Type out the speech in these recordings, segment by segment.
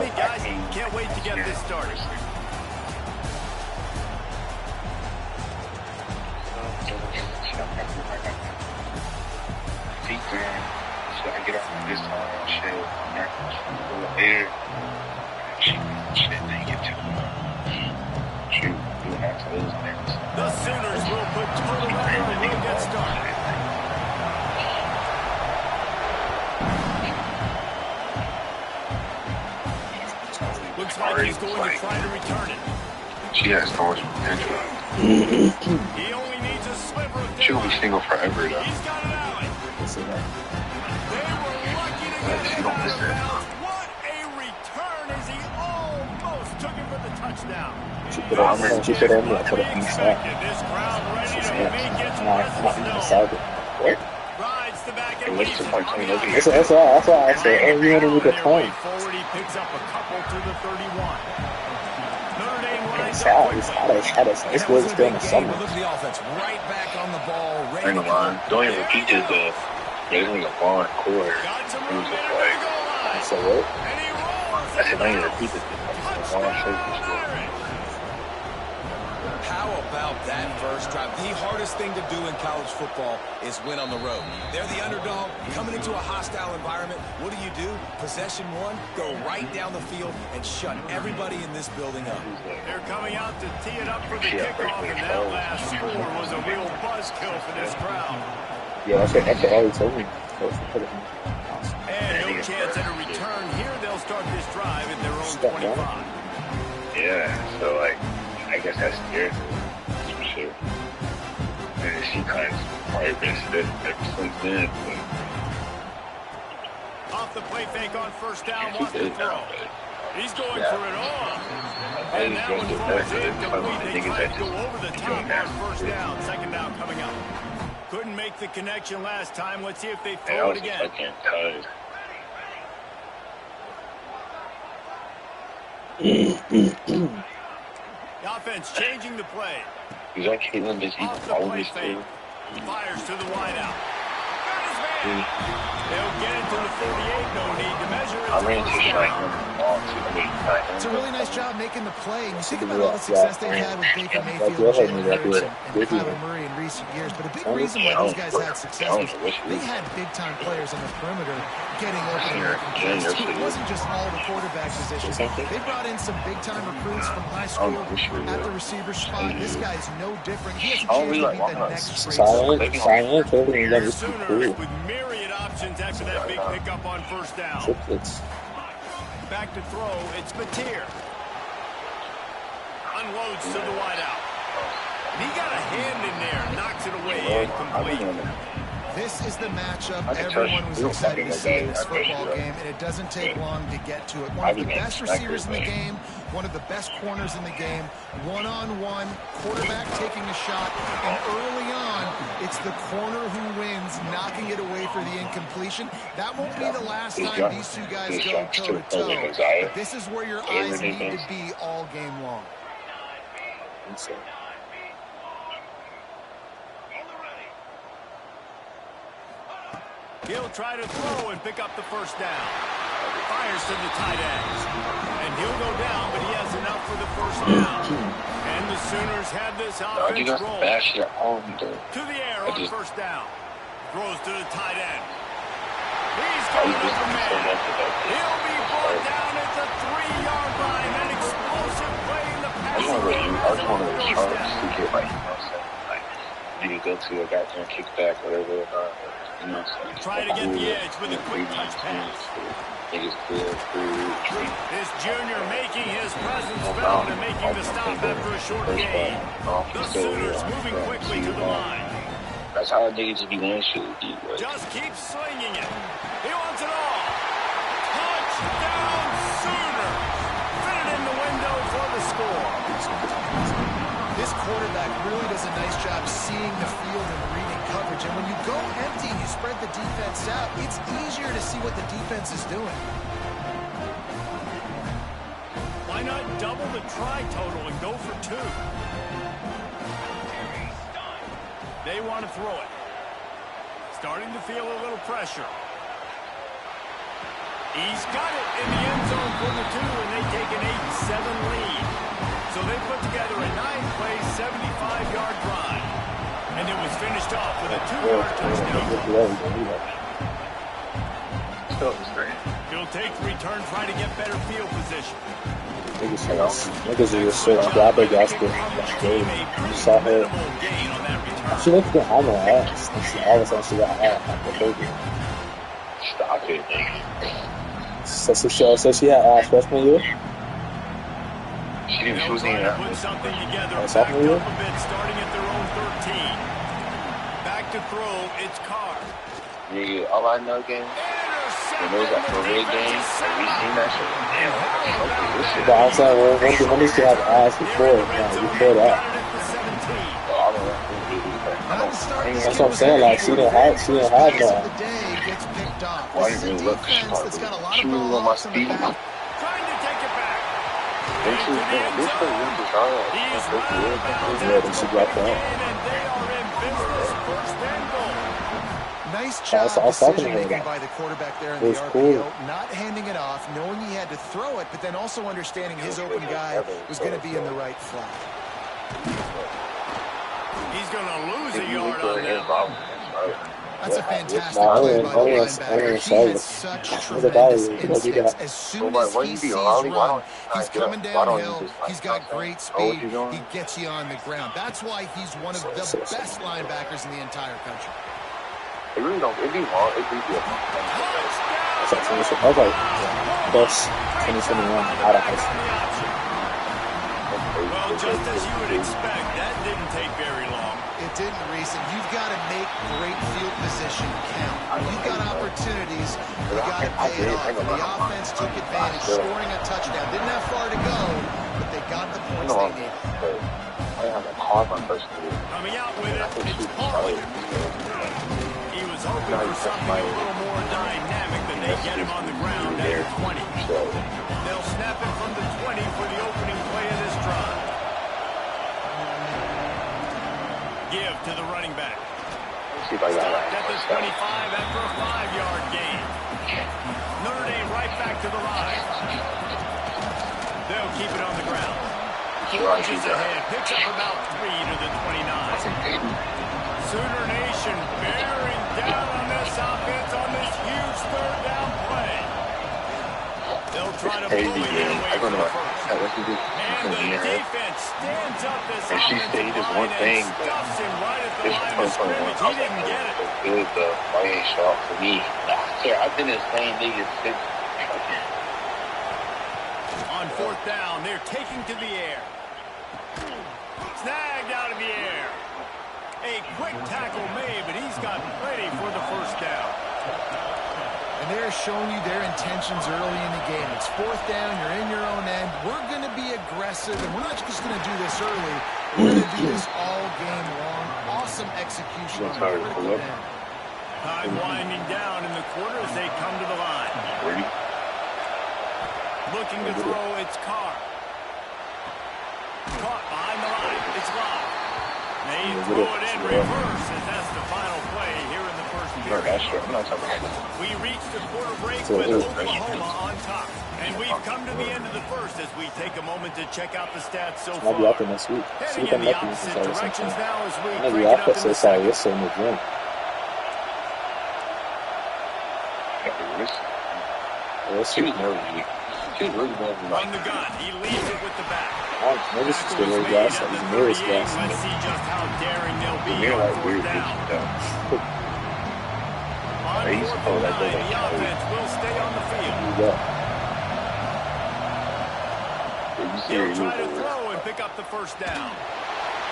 me, guys. Can't wait to get this started. Feet down. So I get off on this side and shit. I'm not going to go up there. Shit, then you get to shoot. Do not to those things. The Sooners will put total weather and we'll get started. Looks like he's going to try to return it. She has so much potential. He only needs a sliver of She'll be single forever, though. He's got it out. See that? They were lucky to get him out of bounds. What a return as he almost took him for the touchdown. She put it in there, put it in the slot. This crowd ready to make its Not presence known. decided. What? Rides the back and It looks leads just it like on the 20 outside. That's why I said everyone with the point. Forward, he picks up a couple to the 31. Notre Dame lines It's up out. It's good still in the summer. Look at the offense right back on the ball. I ain't gonna lie. Don't even repeat this, though. There's only a ball and quarter. Got some It room was there just to like, go line. So what? And he rolls I said, don't even it repeat this. out. Ball and safety still. How about that first drive? The hardest thing to do in college football is win on the road. They're the underdog coming into a hostile environment. What do? Possession one, go right down the field and shut everybody in this building up. They're coming out to tee it up for the kickoff, and that last score was a real buzzkill for this crowd. Yeah, that's all he told me. And no chance at a return here. They'll start this drive at their own 25. Yeah, so, like, I guess that's scary for sure. And she kind of probably been stiff ever since then, but Off the play fake on first down, she wants to did throw. now, but He's going for it all. I And just that don't one do falls that. incomplete. They Niggas tried that to go just over the doing top that. on first down. Second down coming up. Couldn't make the connection last time. Let's see if they I throw it was again. fucking tired. The offense changing the play. Is that Caitlin busy Off the all play this fake. too? Fires to the wideout. Got his man. They'll get it to the 48. No need to measure it. I ran to strike It's a really nice job making the play. And you think about all the success they've had with Baker Mayfield, Jalen Hurts, and Kyler Murray in recent years. But a big reason why these guys had success was they had big-time players on the perimeter getting open. It wasn't just all the quarterback positions. They brought in some big-time recruits from high school at the receiver spot. This guy's no different. He has a chance to be the next great Silent, totally. That is Sooners cool. with myriad options after that big pickup on first down. Triplets. Back to throw, it's Mateer. Unloads to the wideout. He got a hand in there, knocks it away, incomplete. This is the matchup everyone was excited to see in this football game, and it doesn't take long to get to it. One of the best receivers in the game, one of the best corners in the game, one-on-one, quarterback taking a shot, and early on, it's the corner who wins, knocking it away for the incompletion. That won't be the last time these two guys go toe-to-toe, but this is where your eyes need to be all game long. He'll try to throw and pick up the first down. Fires to the tight ends. And he'll go down, but he has enough for the first down. And the Sooners have this offense roll. To the air on first down. Throws to the tight end. He's going over man. He'll be brought down at the 3-yard line. That explosive play in the pass. I just want to Charles to get like, you go to a goddamn kickback, whatever. Try to get the edge with a quick touch pass. This junior making his presence felt and making the stop after a short gain. The Sooners moving quickly to the line. That's how niggas just be going shit. Just keep slinging it. He wants it all. Touchdown Sooners. Fit it in the window for the score. This quarterback really does a nice job seeing the field and reading coverage. And when you go empty and you spread the defense out, it's easier to see what the defense is doing. Why not double the try total and go for 2? They want to throw it. Starting to feel a little pressure. He's got it in the end zone for for the two, and they take an 8-7 lead. So they put together a 9-play, 75-yard drive. And it was finished off with a 2-yard touchdown. He'll take the return, try to get better field position. Niggas are just so flabbergasted. You saw her. She looked good on her ass. And she all of a sudden she got ass. Stop it, nigga. So she had ass freshman year? She didn't choose any of Put something together. Oh, sophomore year? Back up a bit, starting at their own 13. Back to throw, it's Carr. Nigga, all I know, game, when there was that parade game, and we seen that shit, damn, But I'm saying, when did she have ass before? Before that. That's what I'm saying, like, she didn't have no ass. Why didn't you look smart? She was on my speed. Trying to take it back. This play really bizarre. Yeah, then she dropped out. And they are in business. First and goal. Nice job I was talking to her decision-making about by the quarterback there in it the was RPO. cool. Not handing it off, knowing he had to throw it, but then also understanding his open guy was going to be in the right flat. He's going to lose a yard on that. That's a fantastic No, play by the I linebacker. ain't He sorry. has such Look at tremendous that. instincts. As soon as he sees run, he's coming downhill. He's got great speed. He gets you on the ground. That's why he's one of the best linebackers in the entire country. It really don't. It'd be long. It'd be good. I was like, bus 2021 out of high school. Well, just as you would expect, that didn't take very long. It didn't, Reese. And you've got to make great field position count. You've got opportunities. You got to pay it off. And the offense took advantage, scoring a touchdown. Didn't have far to go, but they got the points they needed. I have a car my first year. Coming out with it, it's Harley. He was hoping for something a little more dynamic than they get him on the ground at the 20. They'll snap it from the 20 for the opening play of this drive. Give to the running back. See if I got Stopped at the 25 after a 5-yard gain. Notre Dame right back to the line. They'll keep it on the ground. Launches ahead, picks up about 3 to the 29. Sooner Nation bearing down on this offense on this huge third down play. They'll try to bully their way for the first. And the defense stands up this And she stayed is one thing. Stuffs him right at the This line of scrimmage. He didn't get it. Good though. Why ain't show up for me? I've been the same nigga since. On fourth down, they're taking to the air. Snagged out of the air. A quick tackle made, but he's got plenty for the first down. And they're showing you their intentions early in the game. It's fourth down. You're in your own end. We're going to be aggressive, and we're not just going to do this early. We're going to do this all game long. Awesome execution on the critical end. Time winding down in the quarter as they come to the line. Looking to throw, it's Carr. Caught behind the line. It's Locke. They throw it in reverse, and that's the final play here in the first period. We reach the quarter break with Oklahoma on top. And we've come to the end of the first as we take a moment to check out the stats so far. I'll be out there next week. Heading in the opposite directions now as we I'm crank be it out up there in so the sorry. second. Yes, in the gym. She was nervous. She was really nervous. On the gun, he leads it with the back. Maybe it's just the Tackle little was gas. made at He's the nearest 38. gas. Let's see just how daring they'll be They're on like fourth weird down. bitches though. On They used to fourth call and that 9, they the don't offense will stay on the field. You see her, They'll try to you throw and pick up the first down.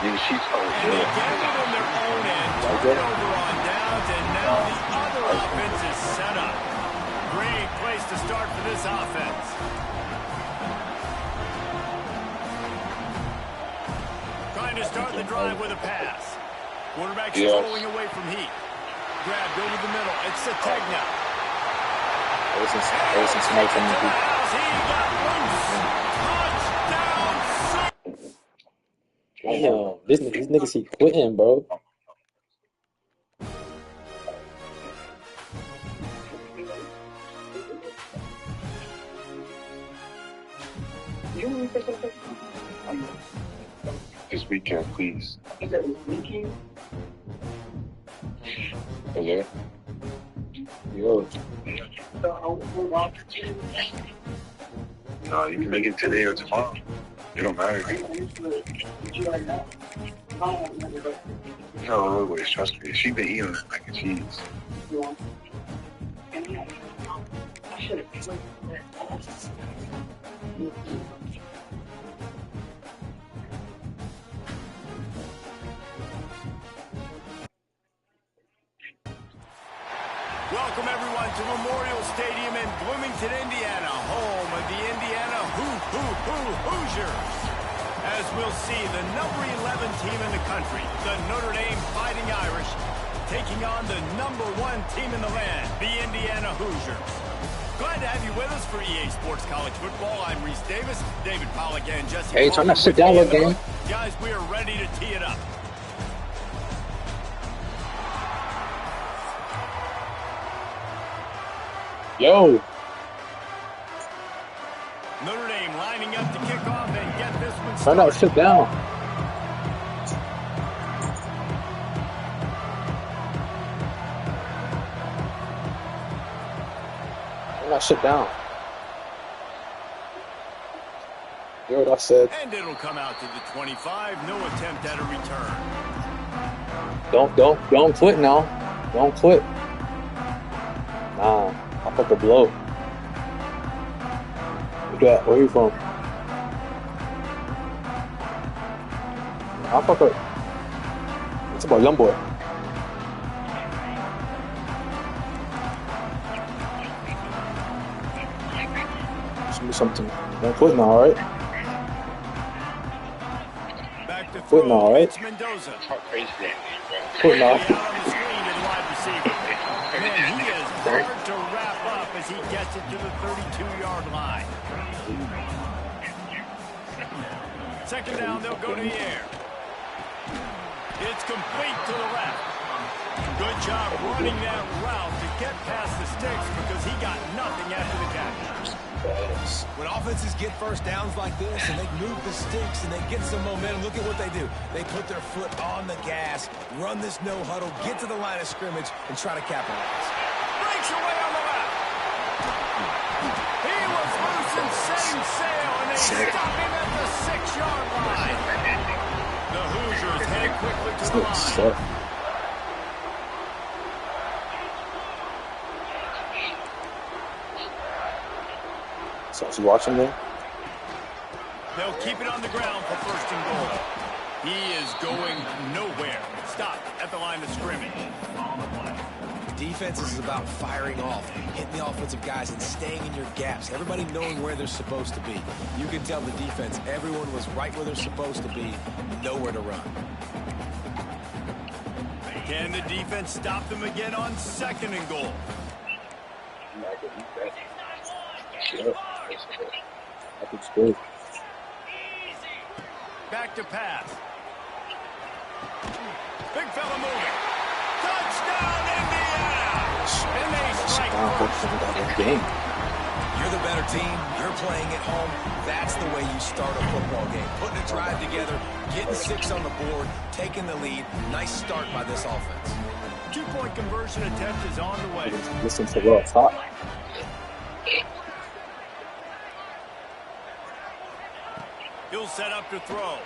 nigga, she's so And they good. get it in their own end, turn it over on downs, and now the other offense is set up. Great place to start for this offense. Trying to start the drive with a pass. Quarterback strolling away from heat. Grabbed over the middle. It's Sategna. Ever since somebody told me He got loose. Touchdown. damn, these niggas keep quitting, bro. This weekend, please. Hello? Yo. No, you can make it today or tomorrow. It don't matter. No, always, trust me. She been eating mac and cheese. Welcome, everyone, to Memorial Stadium in Bloomington, Indiana, home of the Indiana Hoosiers. As we'll see, the number 11 team in the country, the Notre Dame Fighting Irish, taking on the number 1 team in the land, the Indiana Hoosiers. Glad to have you with us for EA Sports College Football. I'm Reese Davis, David Pollack, and Jesse. Hey, turn that shit down, little game. Guys, we are ready to tee it up. Yo. Notre Dame lining up to kick off and get this one started. Turn that shit down. Turn that shit down. You know what I said? And it'll come out to the 25. No attempt at a return. Don't quit now. Don't quit. Nah. I'll put the blow. Look at that. Where you from? I'll fuck up. It's about young boy. Show me something. Don't quit now, alright? Back to Quit now, alright? It's Mendoza. Quit now. Out on the screen to the wide receiver. And he is hard to wrap up as he gets it to the 32-yard line. Second down, they'll go to the air. It's complete to the left. Good job running that route to get past the sticks because he got nothing after the catch. When offenses get first downs like this and they move the sticks and they get some momentum, look at what they do. They put their foot on the gas, run this no huddle, get to the line of scrimmage, and try to capitalize. Breaks away on the left. He was loose and setting sail, and they stop him at the 6-yard line. The Hoosiers head quickly to the line. So is he watching there? They'll keep it on the ground for first and goal. He is going nowhere. Stop at the line of scrimmage. Defense is about firing off, hitting the offensive guys and staying in your gaps. Everybody knowing where they're supposed to be. You can tell the defense, everyone was right where they're supposed to be, nowhere to run. Can the defense stop them again on second and goal? Yeah. I think it's good. Back to pass. Big fella moving. Touchdown, Indiana! And they strike first. Game. You're the better team. You're playing at home. That's the way you start a football game. Putting a drive together, getting 6 on the board, taking the lead. Nice start by this offense. 2-point conversion attempt is on the way. Listen to what it's hot. He'll set up to throw.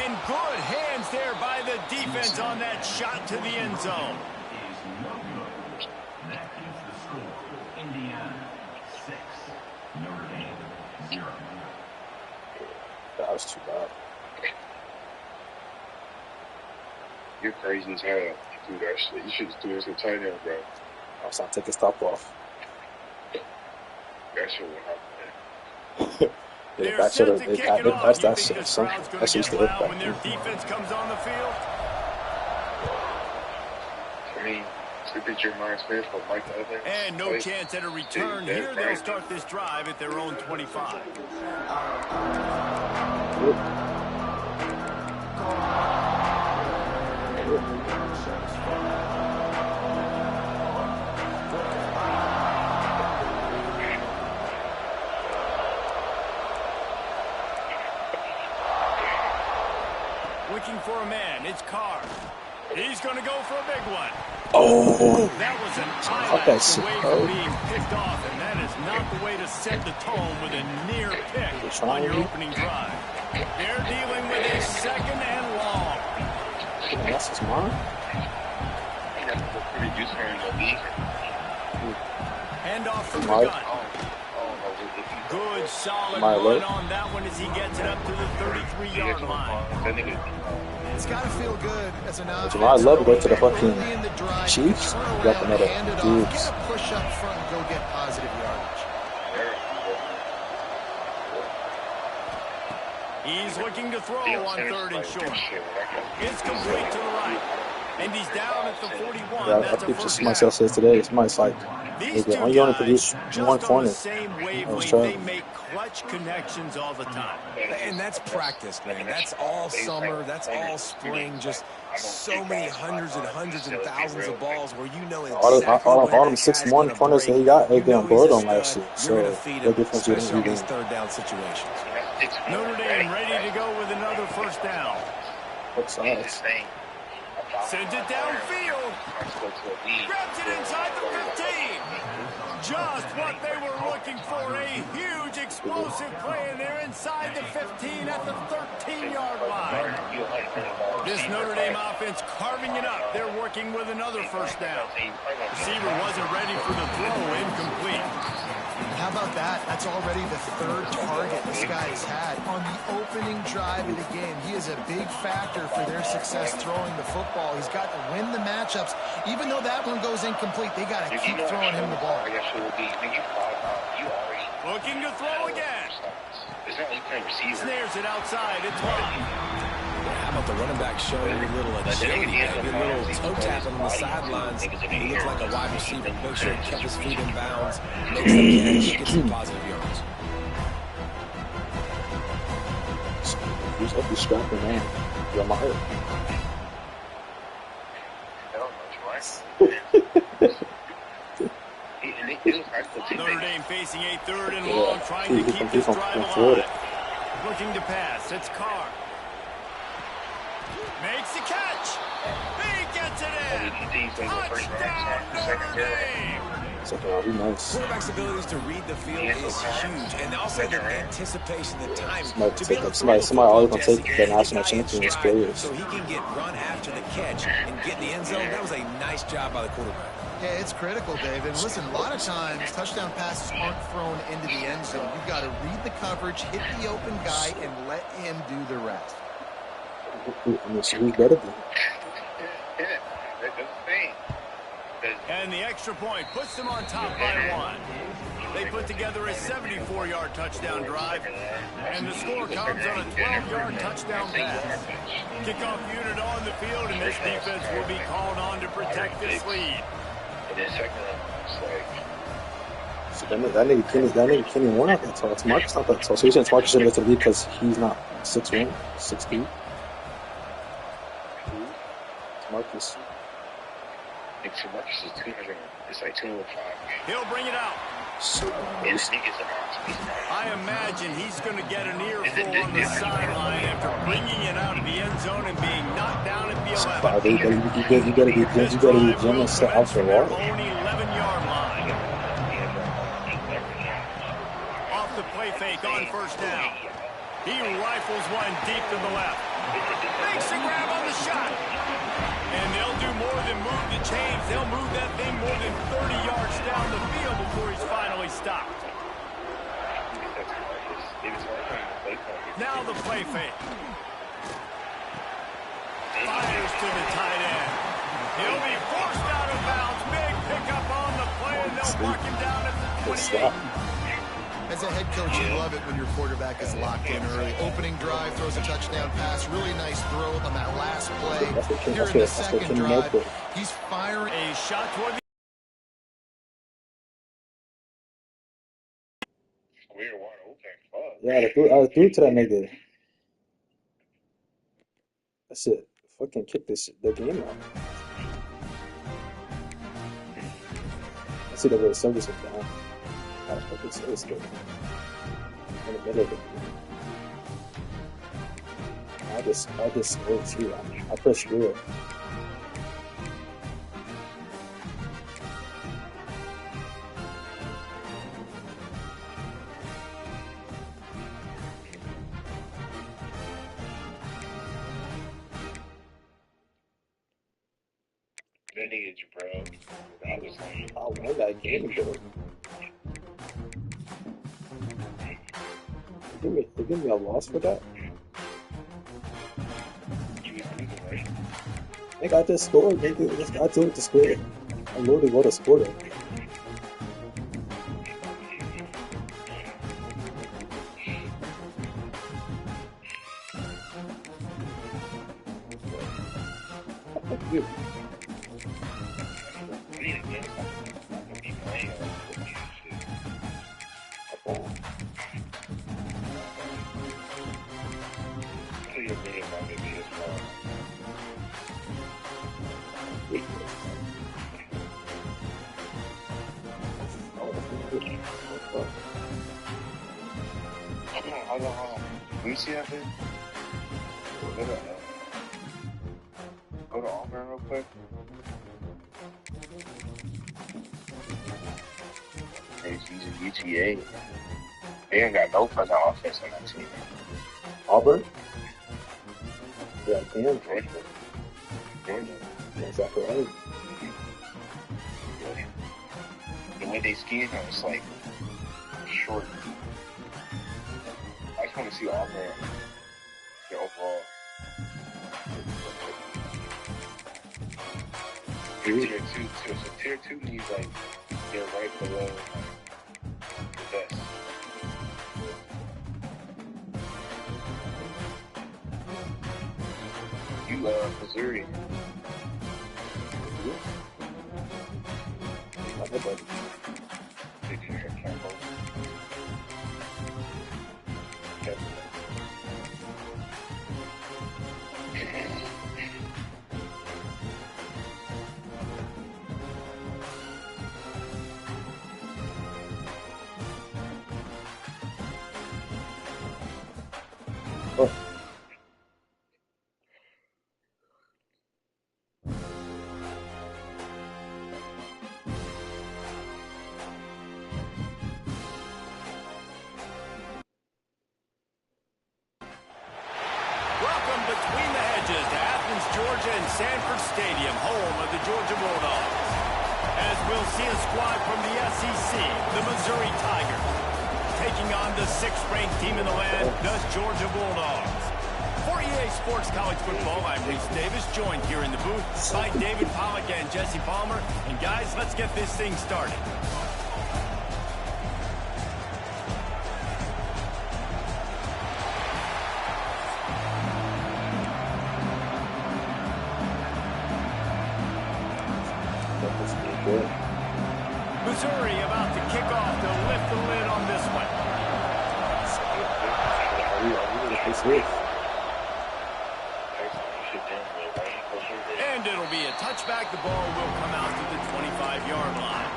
And good hands there by the defense on that shot to the end zone. That is the score. Indiana 6, Notre Dame 0. That was too bad. You're crazy as hell. You do that shit. You should just do this in tight end, bro. I was not taking stop off. That shit will happen. Yeah, that should have been that shit. That shit still back. When their defense comes on the field. I mean, look at Jeremiah Smith or Mike Evans. And no chance at a return. Here they'll start this drive at their own 25. looking for a man. It's Carr. He's going to go for a big one. Oh! That was an eyelash away from being picked off, and that is not the way to set the tone with a near pick on your opening drive. They're dealing with a second and long. That's his mom? Hand off from the gun. Good, solid run on that one as he gets it up to the 33-yard line. It's got to feel good as an offense. I love to go to the fucking Chiefs. Got another dudes. Get a push up front and go get positive yardage. He's looking to throw on 3rd and short. It's complete to the right. And he's down at the 41. Yeah, I think just myself says today, somebody's like, these only only produce one corner. They make clutch connections all the time. And that's practice, man. That's all summer. That's all spring. Just so many hundreds and thousands of balls where you know exactly all them 6'1" corners that he got, they on board on last year. So what difference do you these third down situations? Notre Dame ready to go with another first down. What size? Sends it downfield. Grabs it inside the 15. Just what they were looking for. A huge explosive play, and they're inside the 15 at the 13-yard line. This Notre Dame offense carving it up. They're working with another first down. Receiver wasn't ready for the throw. Incomplete. How about that? That's already the 3rd target this guy has had on the opening drive of the game. He is a big factor for their success throwing the football. He's got to win the matchups. Even though that one goes incomplete, they got to keep throwing him the ball. Looking to throw again. Snares it outside. It's one. How about the running back showing a little agility, a little toe tapping on the sidelines? He looks like a wide receiver. Make sure he kept his feet in bounds, makes the catch, gets some positive yards. He's up the scrapping man. You're my hurt. Notre Dame facing a 3rd and long, trying to keep this drive alive. Looking to pass. It's Carr. Makes the catch. He gets it in. Touchdown, Notre Dame. Nice. Quarterback's abilities to read the field is huge, and also the anticipation, the time. Somebody always gonna take the national champion's players. So he can get run after the catch and get in the end zone. That was a nice job by the quarterback. Yeah, it's critical, Dave. And listen, a lot of times touchdown passes aren't thrown into the end zone. You've got to read the coverage, hit the open guy, and let him do the rest. I mean, so who's better than him? And the extra point puts them on top by 1. They put together a 74-yard touchdown drive, and the score comes on a 12-yard touchdown pass. Kickoff unit on the field, and this defense will be called on to protect this lead. So that nigga Kenny Moore not that tall. It's Marcus not that tall. So you're saying Marcus shouldn't go to the league because he's not 6'1", 6'2"? Marcus. Marcus is 200. It's like 205. He'll bring it out. I imagine he's going to get an earful on the sideline after bringing it out of the end zone and being knocked down at the 11. You gotta be generous out for a while. 11-yard line. Off the play fake on first down. He rifles one deep to the left. Makes a grab on the shot. And they'll do more than move the chains. They'll move that thing more than 30 yards down the field before he's finally stopped. Now the play fake. Fires to the tight end. He'll be forced out of bounds. Big pickup on the play, and they'll mark him down at the 28. As a head coach, you love it when your quarterback is locked in early. Opening drive, throws a touchdown pass. Really nice throw on that last play. Here in the second drive, he's firing a shot toward the... Yeah, I threw to that nigga. That's it. Fucking kick the game out. Let's see the way the service is down. I was fucking service good. In the middle of it. I just scored too. I pushed through it. That nigga, bro. I was like, I won that game, bro. They give me a loss for that? you was losing, right? I think I just scored, nigga. I told it to score. I literally would have scored it. Dude. Hold on. Can you see that bit? Go to Auburn real quick. He's using UTA. They ain't got no fucking offense on that team. Auburn? Yeah, damn. Georgia. Is that right? The way they skiing, it's like short. I just want to see Auburn. Their overall. Tier 2, so tier 2 needs like they're right below the best. You Missouri. Did you hear Campbell? Oh. Welcome between the hedges to Athens, Georgia and Sanford Stadium, home of the Georgia Bulldogs. As we'll see a squad from the SEC, the Missouri Tigers, taking on the 6th-ranked team in the land, the Georgia Bulldogs. For EA Sports College Football, I'm Reese Davis, joined here in the booth by David Pollack and Jesse Palmer. And guys, let's get this thing started. Missouri about to kick off to lift the lid on this one. And it'll be a touchback. The ball will come out to the 25-yard line.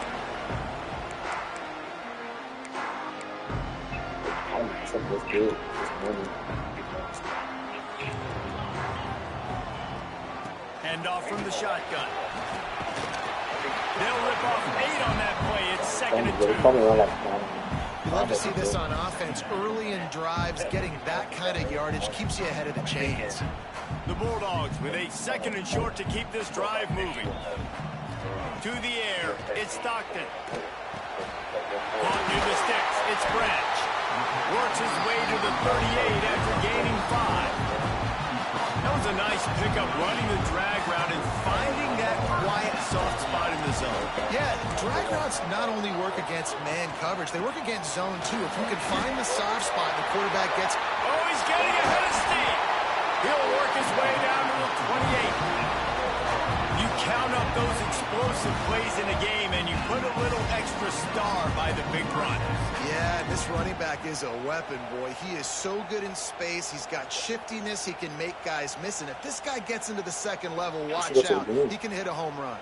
Hand off from the shotgun. They'll rip off 8 on that play. It's 2nd and 2. You love to see this on offense. Early in drives, getting that kind of yardage keeps you ahead of the chains. The Bulldogs with a 2nd and short to keep this drive moving. To the air, it's Stockton. Caught near the sticks, it's Branch. Works his way to the 38 after gaining 5. That was a nice pickup, running the drag route and finding that quiet, soft spot in the zone. Yeah, drag routes not only work against man coverage, they work against zone too. If you can find the soft spot, the quarterback gets... Oh, he's getting ahead of steam. He'll work his way down to the 28. You count up those explosive plays in a game, and you put a little extra star by the big run. Yeah, this running back is a weapon, boy. He is so good in space. He's got shiftiness. He can make guys miss. And if this guy gets into the second level, watch out. He can hit a home run.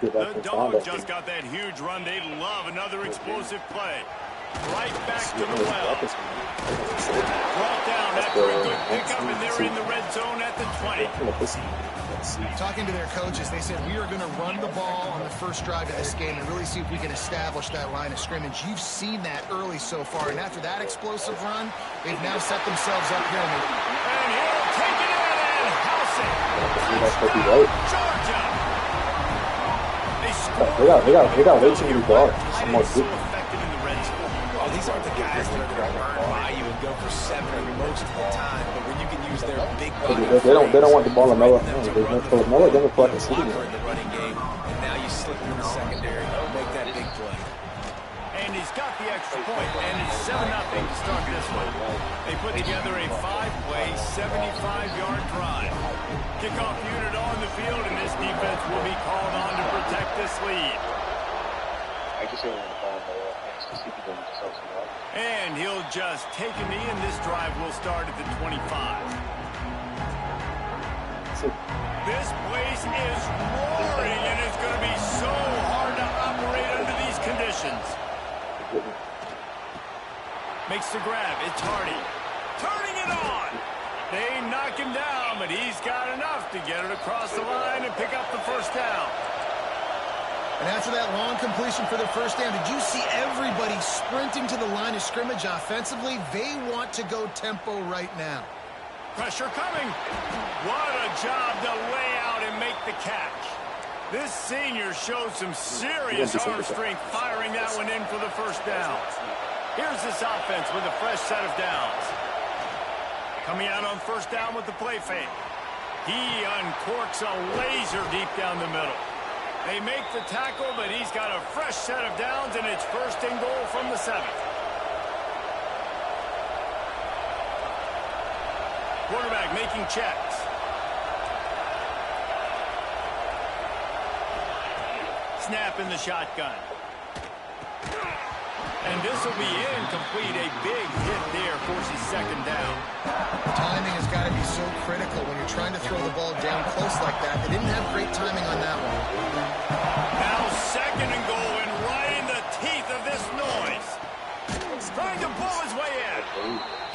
The Dogs just got that huge run. They'd love another explosive play. Right back to the well. Brought down after a good pickup, and they're in the red zone at the 20. Talking to their coaches, they said, we are going to run the ball on the first drive of this game and really see if we can establish that line of scrimmage. You've seen that early so far, and after that explosive run, they've now set themselves up here. And he'll take it in and house it. Georgia. They got way too many guards. Some more good. Oh, these aren't the guys that are going to run by you and go for 7 most of the time, but when you can use their big body, they don't want the ball in Noah. Noah doesn't play the shooting. in the running game, and now you slip in the secondary, make that big play. And he's got the extra point, and it's 7-0 to start this one. They put together a 5-play, 75-yard drive. Kickoff unit on the field, and this defense will be called on to protect this lead. I just don't want the ball in the hands to see people themselves. And he'll just take a knee, and this drive will start at the 25. This place is roaring, and it's going to be so hard to operate under these conditions. Makes the grab. It's Hardy. Turning it on. They knock him down, but he's got enough to get it across the line and pick up the first down. And after that long completion for the first down, did you see everybody sprinting to the line of scrimmage offensively? They want to go tempo right now. Pressure coming. What a job to lay out and make the catch. This senior showed some serious arm strength firing that one in for the first down. Here's this offense with a fresh set of downs. Coming out on first down with the play fake. He uncorks a laser deep down the middle. They make the tackle, but he's got a fresh set of downs, and it's first and goal from the 7. Quarterback making checks. Snap in the shotgun. And this will be incomplete. A big hit there forces second down. Timing has got to be so critical when you're trying to throw the ball down close like that. They didn't have great timing on that one. Now second and goal, and right in the teeth of this noise. Trying to pull his way in.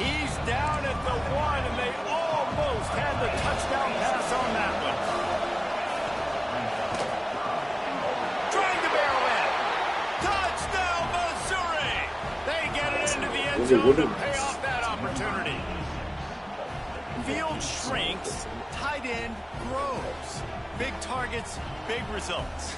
He's down at the 1, and they almost had the touchdown pass on that one. Trying to barrel in. Touchdown, Missouri! They get it into the end zone to pay off that opportunity. Field shrinks, tight end grows. Big targets, big results.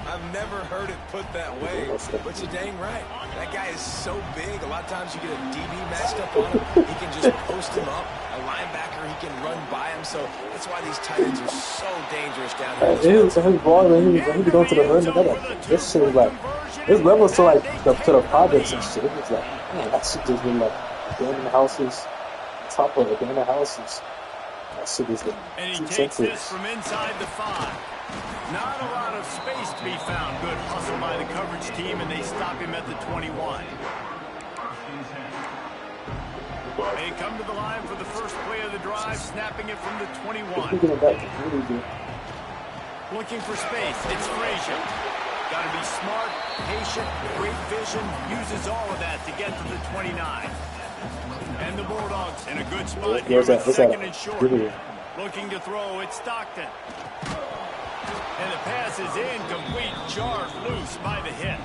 I've never heard it put that way, but you're dang right. That guy is so big. A lot of times you get a DB matched up on him. He can just post him up. A linebacker, he can run by him. So that's why these tight ends are so dangerous down here. His ball, when he be going to the hood and that, this shit is like, this levels to like to the projects and shit. It's like, man, that shit just been like abandoned houses, top of abandoned houses. That shit is like, and he takes this from inside the 5. Not a lot of space to be found. Good hustle by the coverage team, and they stop him at the 21. They come to the line for the first play of the drive, snapping it from the 21. Looking for space. It's Frazier. Got to be smart, patient, great vision. Uses all of that to get to the 29. And the Bulldogs in a good spot here with second and short. Looking to throw. It's Stockton. And the pass is incomplete, jarred loose by the hit.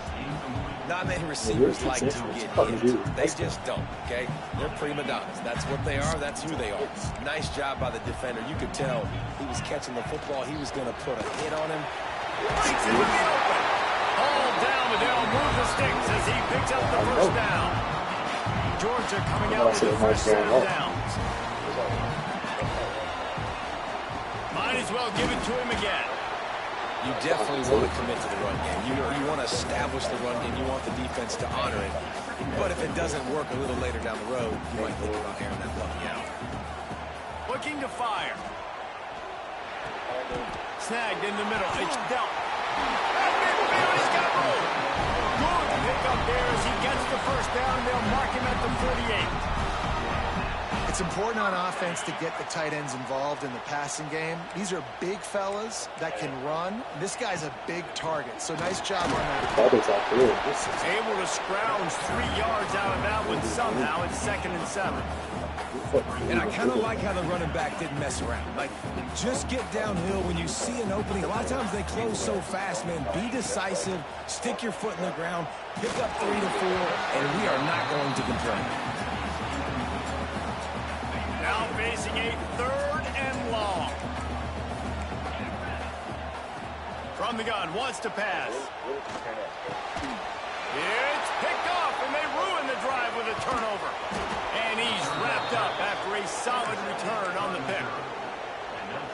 Not many receivers like to get hit. They just don't, okay? They're prima donnas. That's what they are. That's who they are. Nice job by the defender. You could tell he was catching the football. He was going to put a hit on him. Breaks into the open. All down, but they'll move the sticks as he picks up the first down. Georgia coming out with the first set of downs. Might as well give it to him again. You definitely want to commit to the run game. You want to establish the run game. You want the defense to honor it. But if it doesn't work a little later down the road, you might think about airing that puppy out. Looking to fire. Snagged in the middle. It's dealt. He's got room. Good pick up there as he gets the first down. They'll mark him at the 48. It's important on offense to get the tight ends involved in the passing game. These are big fellas that can run. This guy's a big target, so nice job on that. That is accurate. Able to scrounge 3 yards out of that one somehow. It's 2nd and 7. And I kind of like how the running back didn't mess around. Like, just get downhill when you see an opening. A lot of times they close so fast, man. Be decisive, stick your foot in the ground, pick up 3 to 4, and we are not going to complain. Now facing a 3rd and long. From the gun, wants to pass. It's picked off, and they ruin the drive with a turnover. And he's wrapped up after a solid return on the pick.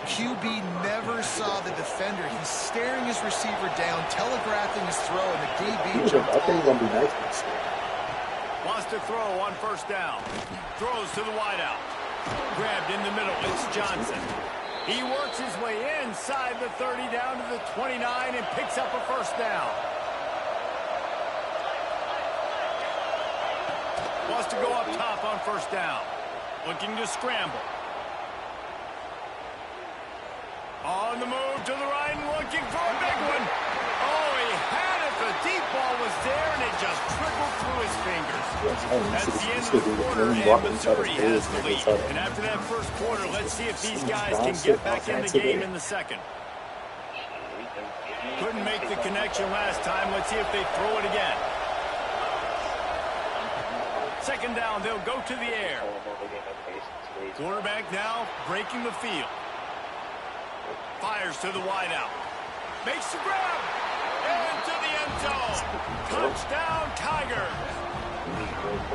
QB never saw the defender. He's staring his receiver down, telegraphing his throw, and the DB jumped I think he's going to be nice with this. Wants to throw on 1st down. Throws to the wideout. Grabbed in the middle. It's Johnson. He works his way inside the 30 down to the 29 and picks up a 1st down. Wants to go up top on 1st down. Looking to scramble. On the move to the right and looking for a big one. Oh, he had it. The deep ball was there, and it just trickled through his fingers. That's the end of the quarter, and Missouri has the lead. And after that 1st quarter, let's see if these guys can get back in the game in the 2nd. Couldn't make the connection last time. Let's see if they throw it again. 2nd down, they'll go to the air. Quarterback now breaking the field. Fires to the wideout. Makes the grab. Into the end zone. Touchdown, Tigers.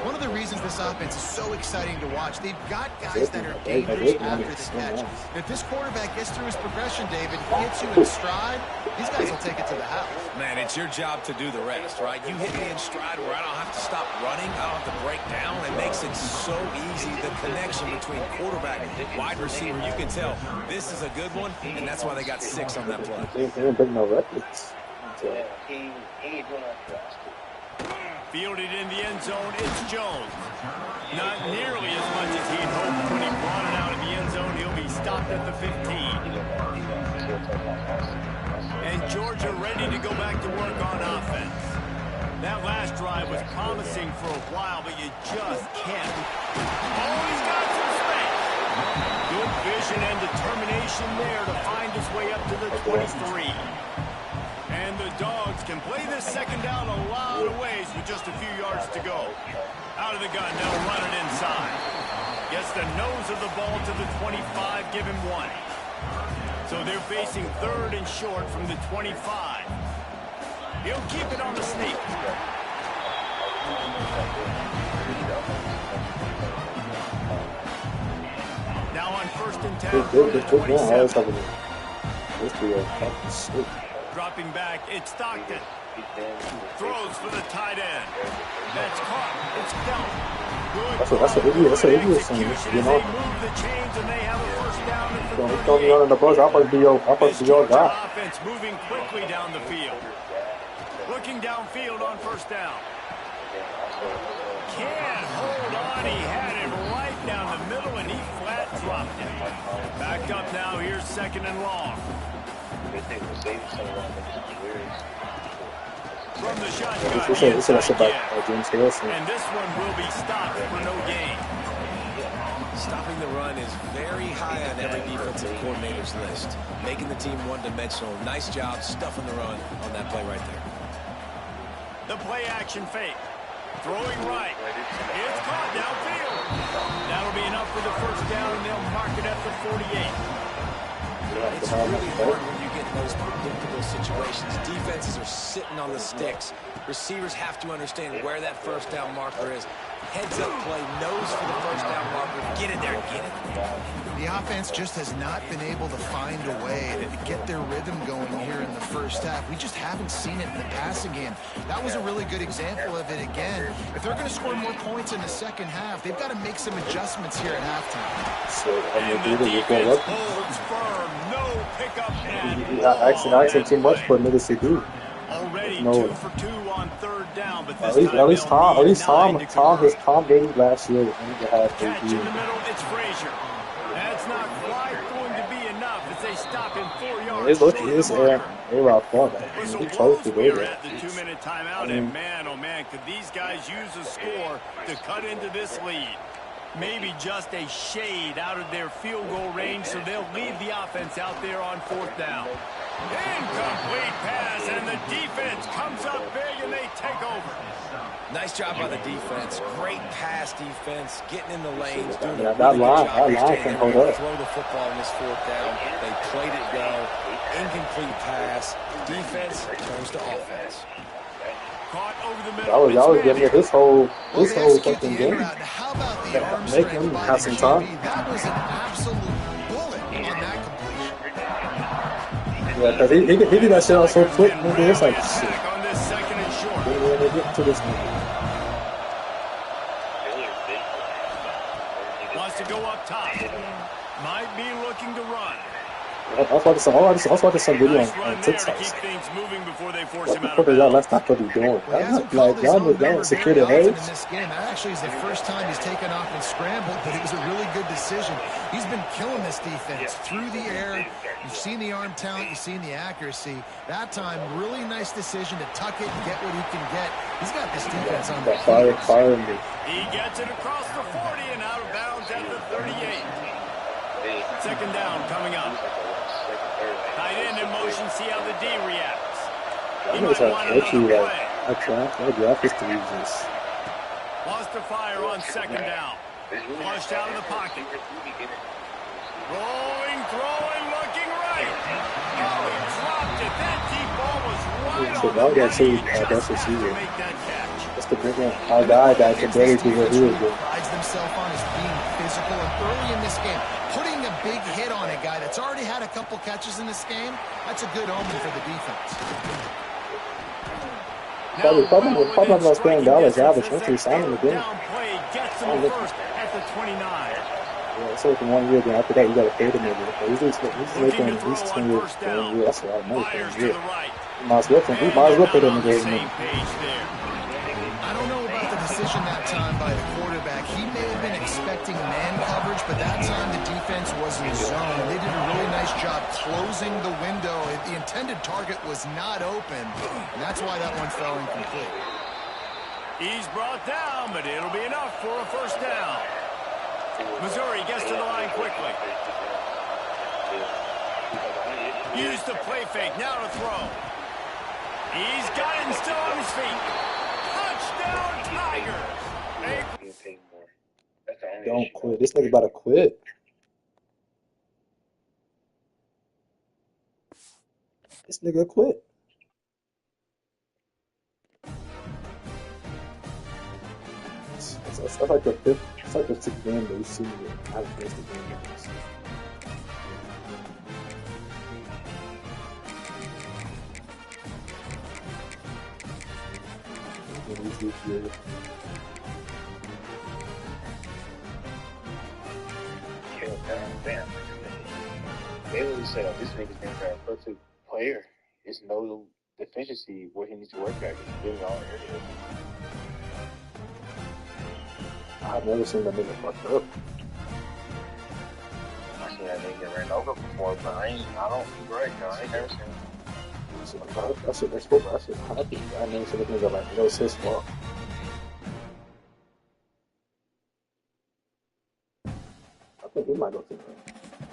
One of the reasons this offense is so exciting to watch, they've got guys that are dangerous after the catch. If this quarterback gets through his progression, David, hits you in stride, these guys will take it to the house. Man, it's your job to do the rest, right? You hit me in stride where I don't have to stop running. I don't have to break down. It makes it so easy. The connection between quarterback and wide receiver, you can tell this is a good one, and that's why they got 6 on that play. They didn't break no records. He ain't doing that for us. Fielded in the end zone, it's Jones. Not nearly as much as he'd hoped when he brought it out of the end zone. He'll be stopped at the 15. And Georgia ready to go back to work on offense. That last drive was promising for a while, but you just can't. Oh, he's got some space. Good vision and determination there to find his way up to the 23. And the Dogs can play this 2nd down a lot of ways with just a few yards to go. Out of the gun, they'll run it inside. Gets the nose of the ball to the 25, give him 1. So they're facing 3rd and short from the 25. He'll keep it on the sneak. Now on 1st and 10 from the 27. Dropping back, it's Stockton. Throws for the tight end. That's caught. It's Bell. That's an idiot thing. You know? Don't throw me under the bus. I'm supposed to be your guy. Offense moving quickly down the field. Looking downfield on 1st down. Can't hold on. He had it right down the middle, and he flat dropped it. Backed up now. Here's 2nd and long. From the shotgun, and this one will be stopped for no gain. Stopping the run is very high on every defensive coordinator's list. Making the team one-dimensional. Nice job stuffing the run on that play right there. The play action fake. Throwing right. It's caught downfield. That'll be enough for the 1st down, and they'll mark it at the 48. It's really hard when you get in those predictable situations. Defenses are sitting on the sticks. Receivers have to understand where that 1st down marker is. Heads up play, nose for the 1st down marker. Get in there, get it. The offense just has not been able to find a way to get their rhythm going here in the 1st half. We just haven't seen it in the passing game. That was a really good example of it again. If they're going to score more points in the 2nd half, they've got to make some adjustments here at halftime. So, and the defense holds firm. No pickup. Actually, too much for me to see. Already 2 for 2 on 3rd down, but At this time least they'll need 9 to Tom convert. Brady last year. And to have Catch in the AB. middle, it's Frazier. That's not quite going to be enough as they stop him 4 yards His short of the marker. A-Rod fallback. I Whistle mean, he chose blows, to we go are there. at the 2-minute timeout, I mean, and man, oh man, could these guys use a score to cut into this lead. Maybe just a shade out of their field goal range, so they'll leave the offense out there on 4th down. Incomplete pass, and the defense comes up big, and they take over. Nice job by the defense. Great pass defense, getting in the lanes, doing a that really line good job understanding can where hold to up. throw the football in this 4th down. They played it well. Incomplete pass. Defense turns to offense. Caught over the middle. I was giving it his whole They execute fucking the in game. route. How about the arm Make strength him by have the some time. QB? That was an absolute bullet on that completion. Yeah, because he did that shit out so quick, nigga. It's like, shit. Attack on this 2nd and short. When they get to this nigga. Wants to go up top. Might be looking to run. I was watching some video Nice on run there to TikTok. keep things moving before they force What him the out fuck of is y'all bounds. left not supposed to be doing? Well, he hasn't called his Y'all own number secure very the often edge. in this game. That actually is the first time he's taken off and scrambled, but it was a really good decision. He's been killing this defense through the air. You've seen the arm talent. You've seen the accuracy. That time, really nice decision to tuck it and get what he can get. He's got this defense on the Fire me. He gets it across the 40 and out of bounds at the 38. 2nd down coming up. Tight end in motion, see how the D reacts. He I know might it's like want actually another like play. I draft this to use this. Wants to fire on 2nd down. Flushed out of the pocket. Rolling, throwing, looking right. Oh, he dropped it. That deep ball was right So on now the we got money. two He just best had to receiver. make that catch. That's the big one. Our guy that can barely do what he was doing. prides themselves on is being physical, and early in this game, putting a big hit on a guy that's already had a couple catches in this game, that's a good omen for the defense. Probably not about spending dollars average. Once we sign him again. Down play gets him the first at the 29. Yeah, it's like 1 year. Then after that, you got to pay the nigga. He's making at least 10 years for 1 year. That's a lot of money for Fires a to year. the right. We might as well put him in the game. Page there. I don't know about the decision that time by the quarterback. He may have been expecting man coverage, but that time the defense was in zone. They did a really nice job closing the window. The intended target was not open, and that's why that one fell incomplete. He's brought down, but it'll be enough for a 1st down. Missouri gets to the line quickly. Use the play fake, now to throw. He's got it and still on his feet. Touchdown, Tigers. Don't quit. This nigga about to quit. This nigga quit. It's like the 5th. It's like the 6th game that we've seen it. I haven't missed the game. They literally said, "Oh, this nigga's been a perfect player. There's no deficiency where he needs to work at. He's doing all areas." I've never seen that nigga fucked up. I seen that nigga ran over before, but I don't right now. I ain't never seen him. That's football. That's happy. I never seen that nigga like, it was his fault. I think he might go to the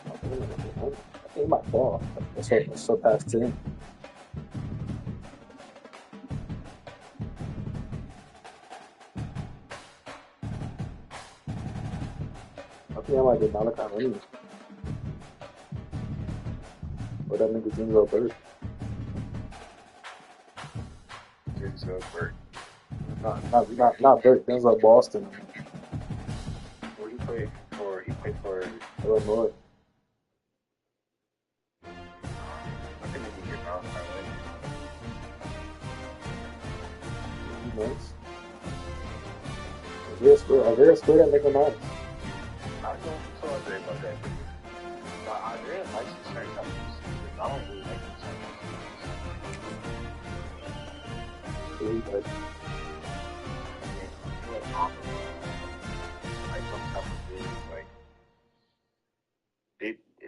I think he might fall. It's so past 10. I think I might get Malachi Williams. Or that nigga Denzel Bird. Denzel Bird. Not Bird. Denzel Boston. Where he played for? He played for Illinois. I think he get Malachi Williams. Nice. Isaiah scored that nigga nice. I don't know Isaiah about that. But Isaiah likes the certain type of receivers. I don't really like the certain type of receivers. Yeah, he does. like some type of dude, like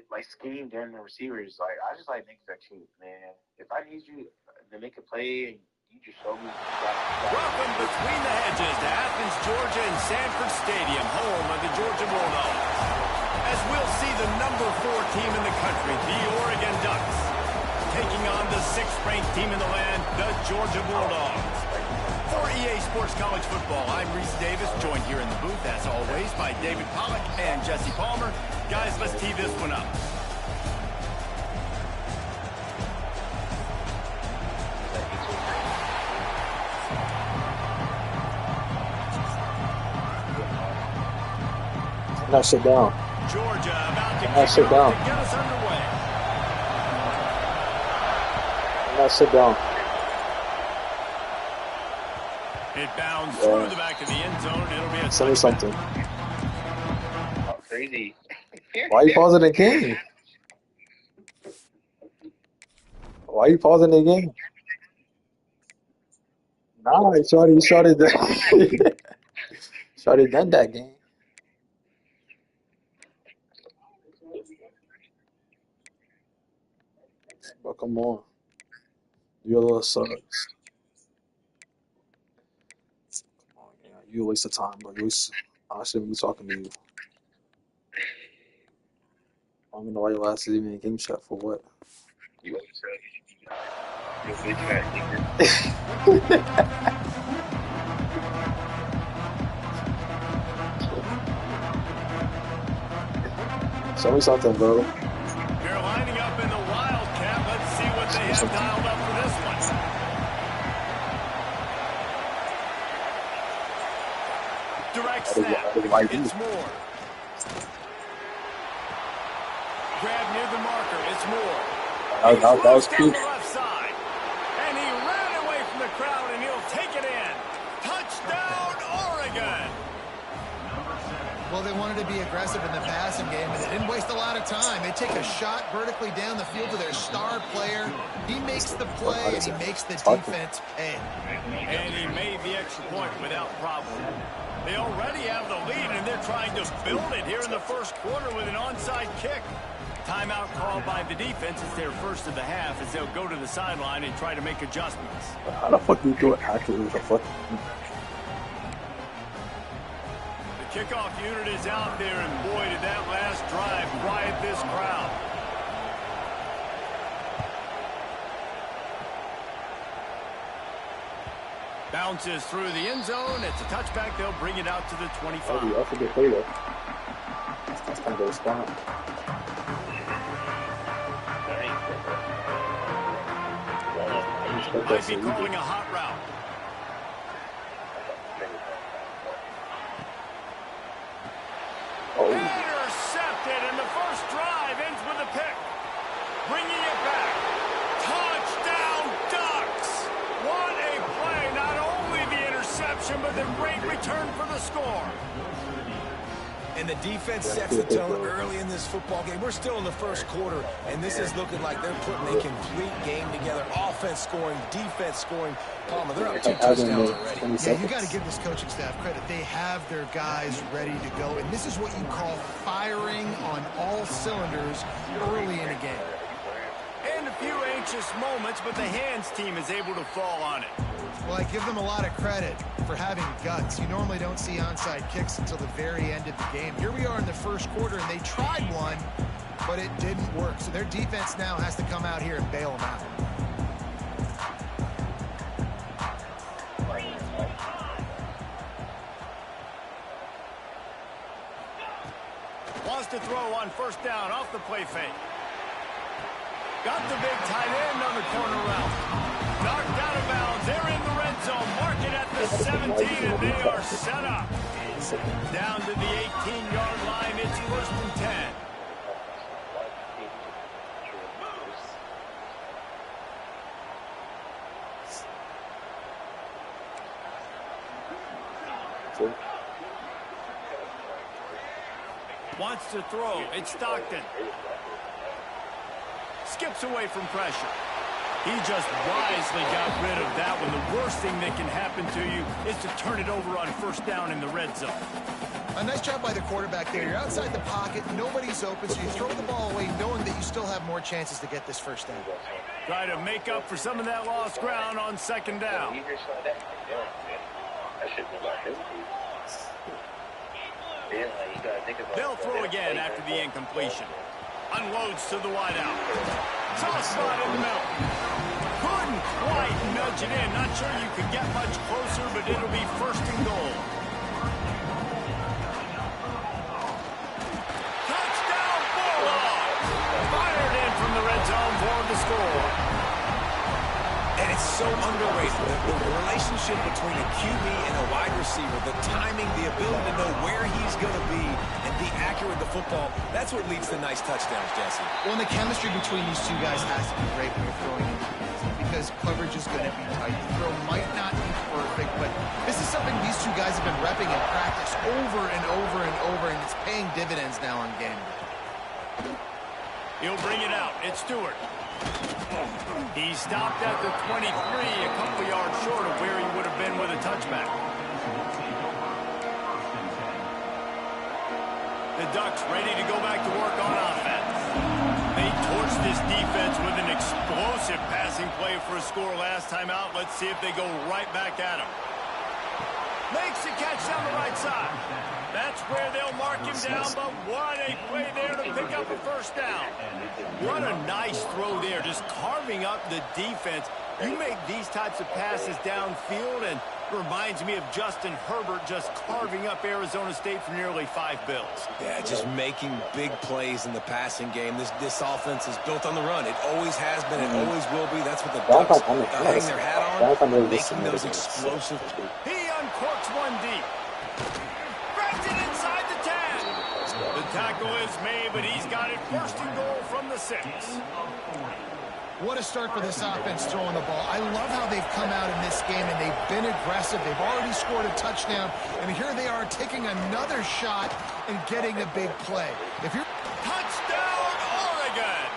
my scheme during the receivers, like I just like niggas that shoot, man. If I need you to make a play and you just show me. Welcome between the hedges to Athens, Georgia, and Sanford Stadium, home of the Georgia Bulldogs. As we'll see the number 4 team in the country, the Oregon Ducks, taking on the 6th-ranked team in the land, the Georgia Bulldogs. For EA Sports College Football, I'm Reese Davis, joined here in the booth, as always, by David Pollack and Jesse Palmer. Guys, let's tee this one up. Now sit down. Georgia about to Now kick sit it down. off to get us underway. Now sit down. It bounds through the back of the end zone. It'll be a Say something. Oh, crazy. Why are you pausing the game? Why are you pausing the game? Nah, you started that. Started done that game. But come on. You're a little sucks. Come on, yeah. You a waste of time, bro. I shouldn't be talking to you. I don't even know why your ass is even in game chat for what. You big fat nigga. Show me something, bro. They're lining up in the Wildcat. Let's see what they have dialed up for this one. Direct snap. It's Moore. Grab near the marker. It's Moore. That was Down cute. the left side. And he ran away from the crowd, and he'll take it in. Touchdown, Oregon. Well, they wanted to be aggressive in the passing game, and they didn't waste a lot of time. They take a shot vertically down the field to their star player. He makes the play, and he makes the defense pay. And he made the extra point without problem. They already have the lead, and they're trying to build it here in the first quarter with an onside kick. Timeout called by the defense. It's their first of the half as they'll go to the sideline and try to make adjustments. How the fuck do you do it accurately with a fucking... The kickoff unit is out there, and boy, did that last drive quiet this crowd. Bounces through the end zone. It's a touchback. They'll bring it out to the 25. Oh, that's a good play, though. That's kind of a spot. Might be calling a hot route. Oh. Intercepted, and the first drive ends with a pick. Bringing it back. Touchdown, Ducks! What a play. Not only the interception, but the great return for the score. And the defense sets the tone early in this football game. We're still in the first quarter, and this is looking like they're putting a complete game together. Offense scoring, defense scoring. Palmer, they're up 2 touchdowns already. Yeah, you got to give this coaching staff credit. They have their guys ready to go, and this is what you call firing on all cylinders early in a game. And a few anxious moments, but the hands team is able to fall on it. Well, I give them a lot of credit for having guts. You normally don't see onside kicks until the very end of the game. Here we are in the first quarter, and they tried one, but it didn't work. So their defense now has to come out here and bail them out. Wants to throw on first down off the play fake. Got the big tight end on the corner route. Knocked out of bounds. They're in the red zone. Mark it at the 17, and they are set up. Down to the 18-yard line. It's 1st and 10. Wants to throw. It's Stockton. Skips away from pressure. He just wisely got rid of that one. The worst thing that can happen to you is to turn it over on first down in the red zone. A nice job by the quarterback there. You're outside the pocket, nobody's open, so you throw the ball away knowing that you still have more chances to get this first down. Try to make up for some of that lost ground on second down. They'll throw again after the incompletion. Unloads to the wideout. Soft spot in the middle. Couldn't quite nudge it in. Not sure you could get much closer, but it'll be first and goal. Touchdown, Bulldog! Fired in from the red zone for the score. And it's so underrated. The relationship between a QB and a wide receiver, the timing, the ability to know where he's going to be and be accurate with the football, that's what leads to nice touchdowns, Jesse. Well, and the chemistry between these two guys has to be great when you're throwing into because coverage is going to be tight. The throw might not be perfect, but this is something these two guys have been repping in practice over and over and over, and it's paying dividends now on game day. He'll bring it out. It's Stewart. He stopped at the 23, a couple yards short of where he would have been with a touchback. The Ducks ready to go back to work on offense. They torched this defense with an explosive passing play for a score last time out. Let's see if they go right back at him. Makes the catch down the right side. That's where they'll mark him down, but what a play there to pick up a first down. What a nice throw there, just carving up the defense. You make these types of passes downfield, and it reminds me of Justin Herbert just carving up Arizona State for nearly 5 bills. Yeah, just making big plays in the passing game. This offense is built on the run. It always has been. It always will be. That's what the Ducks hang their hat on, making those explosive. He uncorks one deep. Grabs it inside the 10. The tackle is made, but he's got it first and goal from the 6. What a start for this offense throwing the ball. I love how they've come out in this game, and they've been aggressive. They've already scored a touchdown, and here they are taking another shot and getting a big play. If you're Touchdown, Oregon!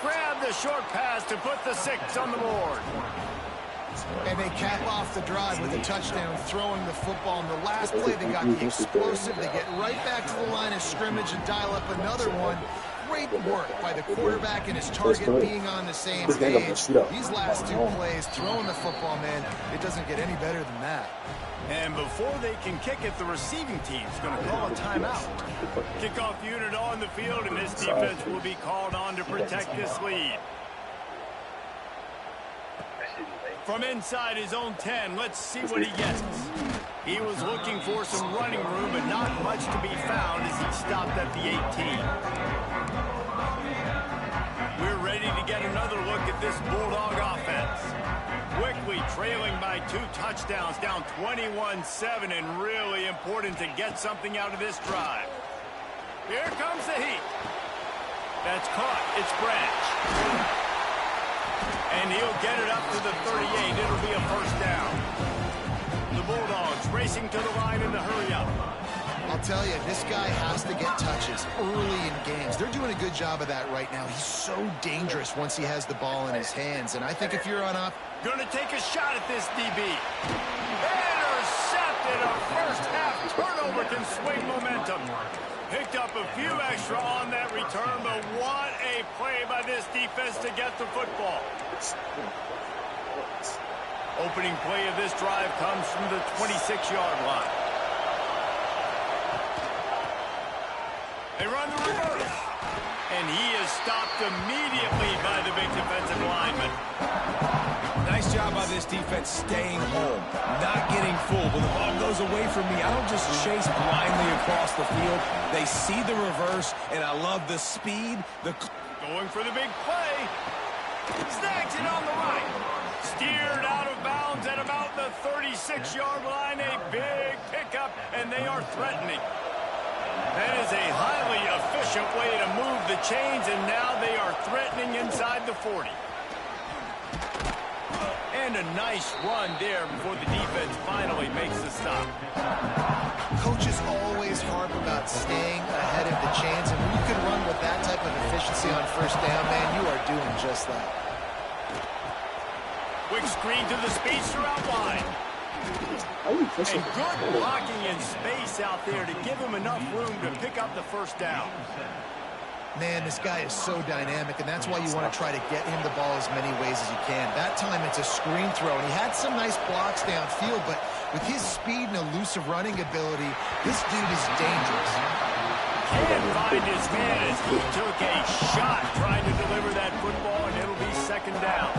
Grab the short pass to put the 6 on the board. And they cap off the drive with a touchdown, throwing the football. In the last play, they got the explosive. They get right back to the line of scrimmage and dial up another one. Great work by the quarterback and his target being on the same page. These last 2 plays, throwing the football, man, it doesn't get any better than that. And before they can kick it, the receiving team's going to call a timeout. Kickoff unit on the field, and this defense will be called on to protect this lead. From inside his own 10, let's see what he gets. He was looking for some running room, but not much to be found as he stopped at the 18. We're ready to get another look at this Bulldog offense. Quickly trailing by 2 touchdowns, down 21-7, and really important to get something out of this drive. Here comes the heat. That's caught. It's Branch. And he'll get it up to the 38. It'll be a first down. The Bulldogs racing to the line in the hurry-up. I'll tell you, this guy has to get touches early in games. They're doing a good job of that right now. He's so dangerous once he has the ball in his hands. And I think if you're on up... Going to take a shot at this DB. Intercepted. A first-half turnover can swing momentum. Picked up a few extra on that return, but what a play by this defense to get the football. Opening play of this drive comes from the 26-yard line. They run the reverse. And he is stopped immediately by the big defensive lineman. Nice job by this defense staying home, not getting fooled. When the ball goes away from me, I don't just chase blindly across the field. They see the reverse, and I love the speed. Going for the big play. Snags it on the right. Steered out of bounds at about the 36-yard line. A big pickup, and they are threatening. That is a highly efficient way to move the chains, and now they are threatening inside the 40. And a nice run there before the defense finally makes the stop. Coaches always harp about staying ahead of the chains, and when you can run with that type of efficiency on first down, man, you are doing just that. Quick screen to the speedster out wide. And good blocking in space out there to give him enough room to pick up the first down. Man, this guy is so dynamic, and that's why you want to try to get him the ball as many ways as you can. That time, it's a screen throw, and he had some nice blocks downfield, but with his speed and elusive running ability, this dude is dangerous. Can't find his man as he took a shot trying to deliver that football, and it'll be second down.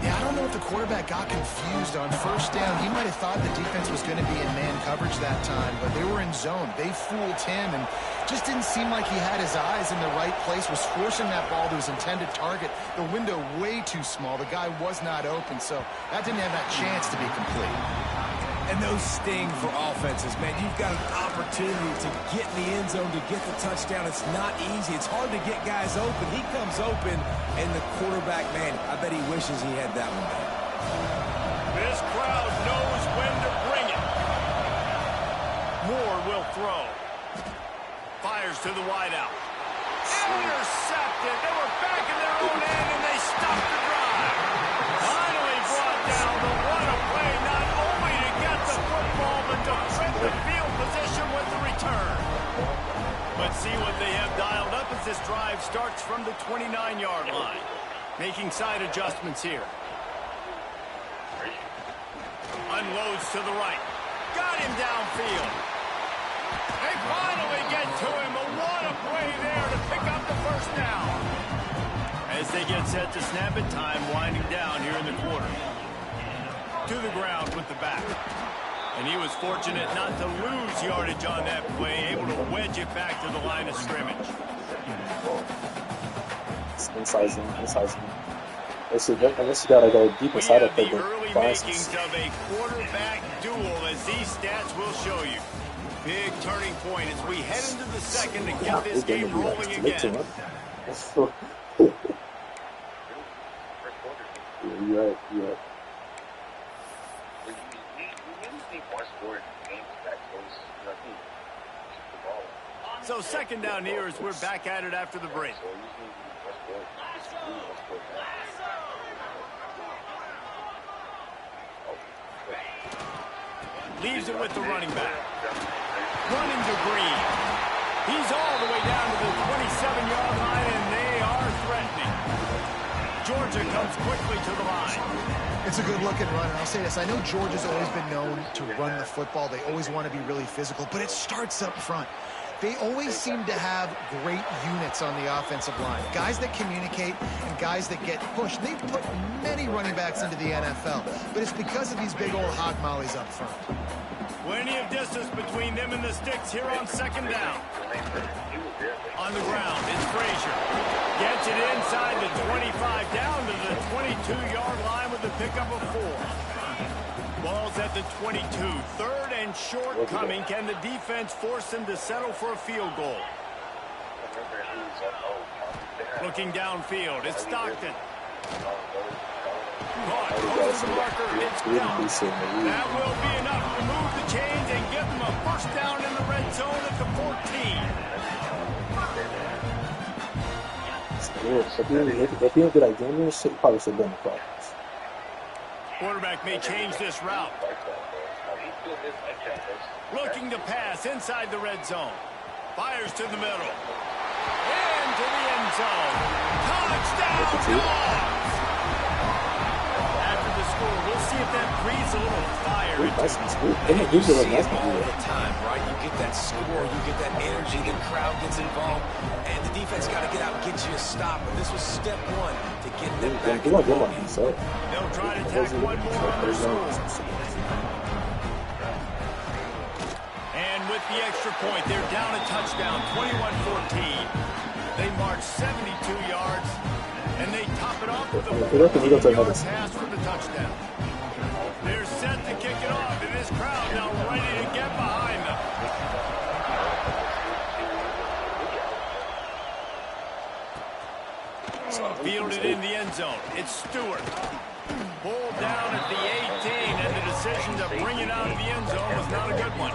Yeah, I don't know if the quarterback got confused on first down. He might have thought the defense was going to be in man coverage that time, but they were in zone. They fooled him, and just didn't seem like he had his eyes in the right place, was forcing that ball to his intended target. The window way too small. The guy was not open, so that didn't have that chance to be complete. And those sting for offenses, man. You've got an opportunity to get in the end zone, to get the touchdown. It's not easy. It's hard to get guys open. He comes open, and the quarterback, man, I bet he wishes he had that one. This crowd knows when to bring it. Moore will throw. Fires to the wideout. Intercepted. They were back in their own end, and they stopped the drive. Finally brought down, but what a play. Not only to get the football, but to print the field position with the return. But see what they have dialed up as this drive starts from the 29-yard line. Making side adjustments here. Unloads to the right. Got him downfield. They finally get to him, but what a play there to pick up the first down. As they get set to snap it, time winding down here in the quarter. To the ground with the back. And he was fortunate not to lose yardage on that play, able to wedge it back to the line of scrimmage. Inside zone. Unless you gotta go deep inside of the early makings of a quarterback duel, as these stats will show you. Big turning point as we head into the second to get this game rolling again. You're right. So second down here as we're back at it after the break. Leaves it with the running back. Running to Green. He's all the way down to the 27-yard line, and they are threatening. Georgia comes quickly to the line. It's a good-looking run, and I'll say this. I know Georgia's always been known to run the football. They always want to be really physical, but it starts up front. They always seem to have great units on the offensive line. Guys that communicate and guys that get pushed. They've put many running backs into the NFL, but it's because of these big old hog mollies up front. Plenty of distance between them and the sticks here on second down. On the ground, it's Frazier. Gets it inside the 25, down to the 22-yard line with the pickup of 4. Ball's at the 22. Third and short coming. Can the defense force them to settle for a field goal? Looking downfield, it's Stockton. Caught over the marker, it's down. That will be enough to move the chains and give them a first down in the red zone at the 14. If you don't get that game, you probably should have done the practice. Quarterback may change this route. Looking to pass inside the red zone. Fires to the middle. Into the end zone. Touchdown, Dogs! After the score, we'll see if that breathes a little fire into it. You see it all the time, right? You get that score, you get that energy, the crowd gets involved, and the defense got to get out and get you a stop. And this was step one to get them back in the ball game. They'll try to tack one more on their score. And with the extra point, they're down a touchdown, 21-14. They march 72 yards, and they top it off with a 14-yard pass for the touchdown. They're set to kick it off, and this crowd now ready to get behind them. Fielded in the end zone. It's Stewart. Pulled down at the 18, and the decision to bring it out of the end zone was not a good one.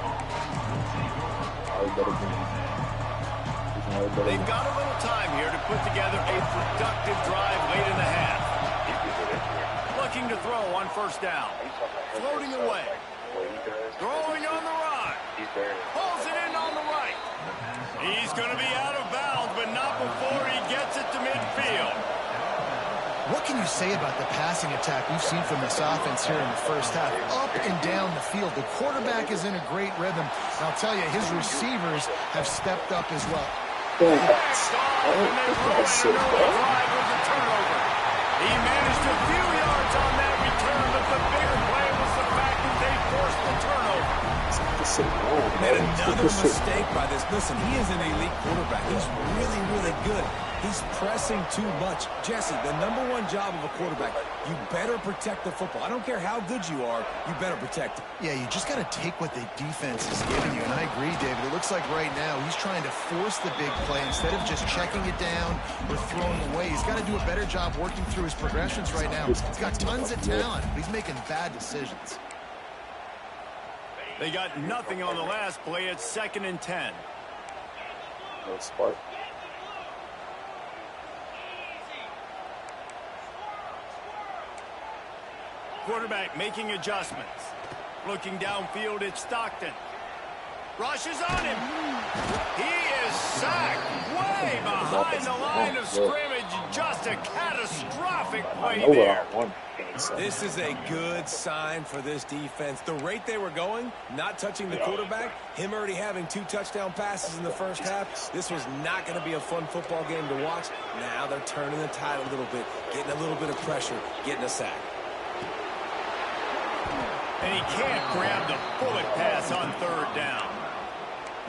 They've got a little time here to put together a productive drive late in the half. Looking looking to throw on first down. Floating away. Throwing on the run. Pulls it in on the right. He's going to be out of bounds, but not before he gets it to midfield. What can you say about the passing attack we've seen from this offense here in the first half? Up and down the field. The quarterback is in a great rhythm. And I'll tell you, his receivers have stepped up as well. He managed a few yards on that return, but the bigger play was the fact that they forced the turnover. Made another mistake by this. Listen, he is an elite quarterback. He's really, really good. He's pressing too much. Jesse, the #1 job of a quarterback, you better protect the football. I don't care how good you are, you better protect it. Yeah, you just got to take what the defense is giving you. And I agree, David. It looks like right now he's trying to force the big play instead of just checking it down or throwing away. He's got to do a better job working through his progressions right now. He's got tons of talent, but he's making bad decisions. They got nothing on the last play. It's 2nd and 10. No spark. Quarterback making adjustments. Looking downfield, it's Stockton. Rushes on him. He is sacked way behind the line of scrimmage. Just a catastrophic play there. This is a good sign for this defense. The rate they were going, not touching the quarterback, him already having 2 touchdown passes in the first half, this was not going to be a fun football game to watch. Now they're turning the tide a little bit, getting a little bit of pressure, getting a sack. And he can't grab the bullet pass on 3rd down.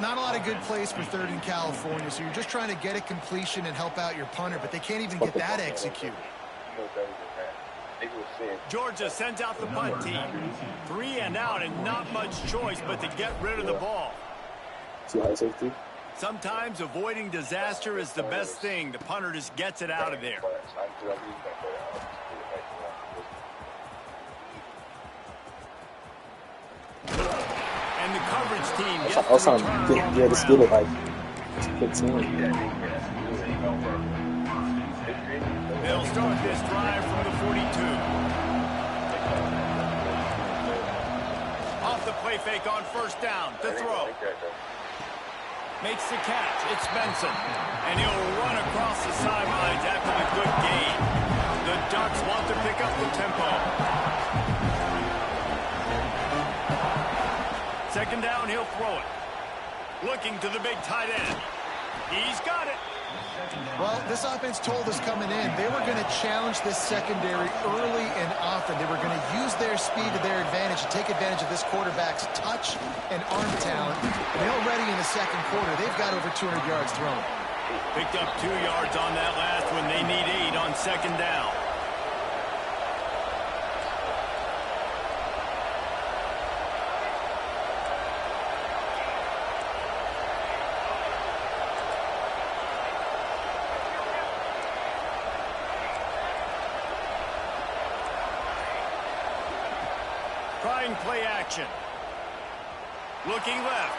Not a lot of good plays for 3rd in California, so you're just trying to get a completion and help out your punter, but they can't even get that executed. Georgia sends out the punt team. 3 and out and not much choice but to get rid of the ball. Sometimes avoiding disaster is the best thing. The punter just gets it out of there. And the coverage team gets the return on the ground. Let's get it like 15. They'll start this drive from the 42. Off the play fake on first down to throw. Makes the catch. It's Benson. And he'll run across the sidelines after the good gain. The Ducks want to pick up the tempo. 2nd down, he'll throw it. Looking to the big tight end. He's got it. Well, this offense told us coming in they were going to challenge this secondary early and often. They were going to use their speed to their advantage and take advantage of this quarterback's touch and arm talent. And already in the 2nd quarter, they've got over 200 yards thrown. Picked up 2 yards on that last one. They need 8 on 2nd down. Trying play action. Looking left.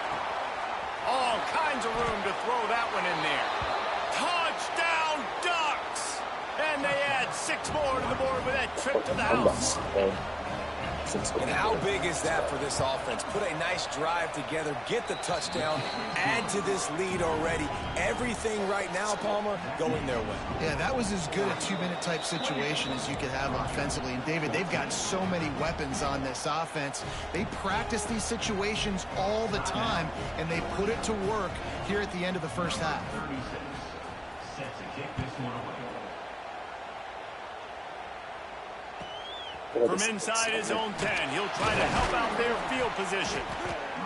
All kinds of room to throw that one in there. Touchdown, Ducks! And they add 6 more to the board with that trip to the house. And how big is that for this offense? Put a nice drive together, get the touchdown, add to this lead already. Everything right now, Palmer, going their way. Yeah, that was as good a 2-minute type situation as you could have offensively. And, David, they've got so many weapons on this offense. They practice these situations all the time, and they put it to work here at the end of the first half. 36. Set to kick this one away. From inside his own 10, he'll try to help out their field position.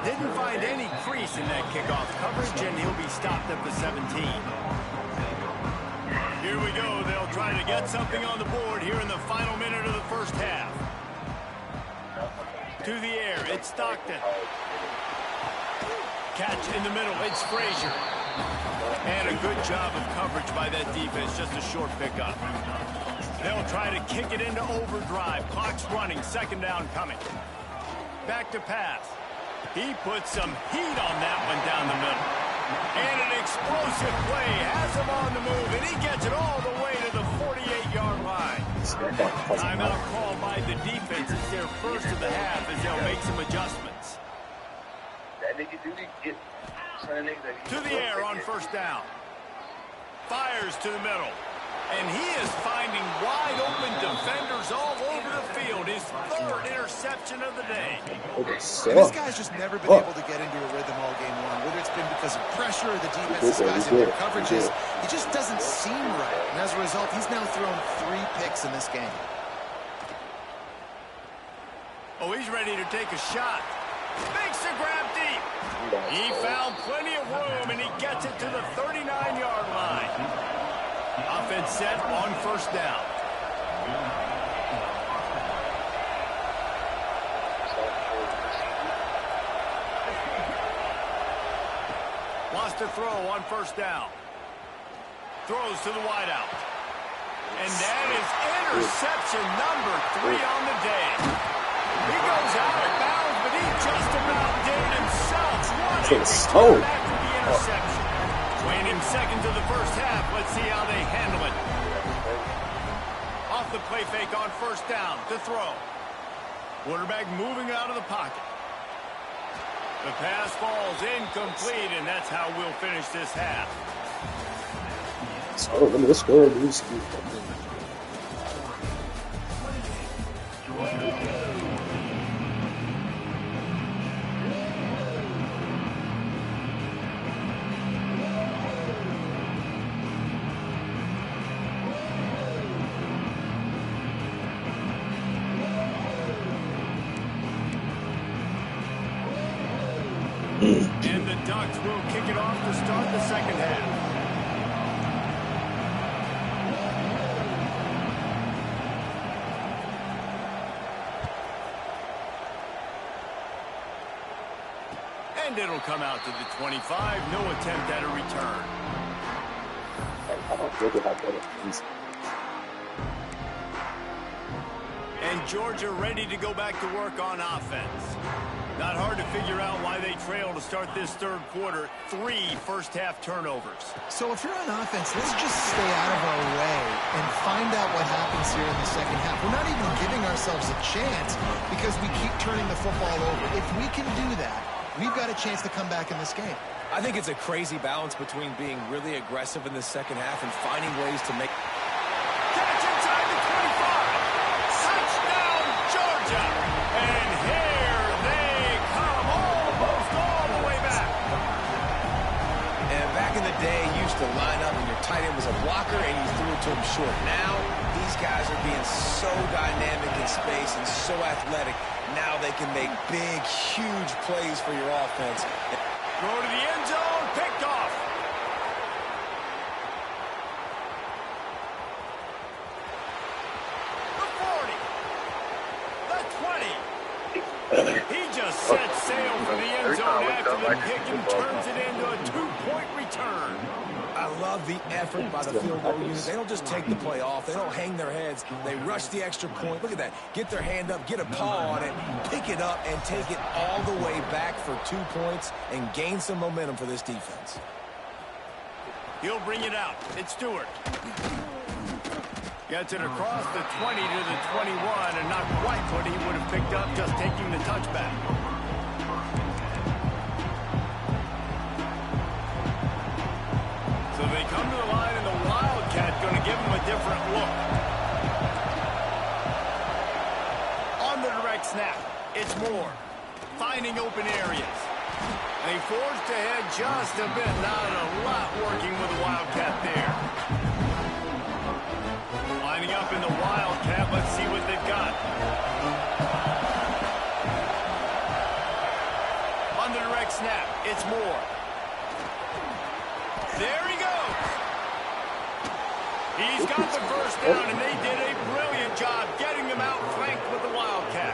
Didn't find any crease in that kickoff coverage, and he'll be stopped at the 17. Here we go. They'll try to get something on the board here in the final minute of the first half. To the air, it's Stockton. Catch in the middle, it's Frazier. And a good job of coverage by that defense, just a short pickup. They'll try to kick it into overdrive. Clock's running, 2nd down coming. Back to pass. He puts some heat on that one down the middle. And an explosive play has him on the move, and he gets it all the way to the 48-yard line. Timeout called by the defense. It's their first of the half as they'll make some adjustments. To the air on first down. Fires to the middle. And he is finding wide open defenders all over the field. His third interception of the day. And this guy's just never been able to get into a rhythm all game long. Whether it's been because of pressure or the defense's guys in their coverages, he just doesn't seem right. And as a result, he's now thrown 3 picks in this game. Oh, he's ready to take a shot. Makes the grab deep. He found plenty of room, and he gets it to the 39-yard line. Offense set on first down. Wants to throw on first down. Throws to the wideout. And that is interception number 3 on the day. He goes out of bounds, but he just about did it himself. What a return after the interception. Waning seconds of the first half. Let's see how they handle it. Off the play fake on first down to throw. Quarterback moving out of the pocket. The pass falls incomplete, and that's how we'll finish this half. Oh, let me just go and lose. And the Ducks will kick it off to start the second half. And it'll come out to the 25. No attempt at a return. I don't look at how good it is. And Georgia ready to go back to work on offense. Not hard to figure out why they trail to start this third quarter. 3 first-half turnovers. So if you're on offense, let's just stay out of our way and find out what happens here in the second half. We're not even giving ourselves a chance because we keep turning the football over. If we can do that, we've got a chance to come back in this game. I think it's a crazy balance between being really aggressive in the second half and finding ways to make... Catch inside the 25. Touchdown, Georgia. And here they come, almost all the way back. And back in the day, you used to line up and your tight end was a blocker and you threw it to him short. Now, these guys are being so dynamic in space and so athletic. Now they can make big, huge plays for your offense. Throw to the end zone, picked off. The 40. The 20. He just sets sail for the end zone after the pick and turns it into a 2-point return. I love the effort by the field goal unit. They don't just take the play off. They don't hang their heads. They rush the extra point. Look at that. Get their hand up, get a paw on it, pick it up, and take it all the way back for 2 points and gain some momentum for this defense. He'll bring it out. It's Stewart. Gets it across the 20 to the 21, and not quite what he would have picked up just taking the touchback. So they come to the line, and the Wildcat going to give them a different look. On the direct snap, it's Moore. Finding open areas. They forced ahead just a bit. Not a lot working with the Wildcat there. Lining up in the Wildcat. Let's see what they've got. On the direct snap, it's Moore. There he goes. He's got the first down, and they did a brilliant job getting them out flanked with the Wildcat.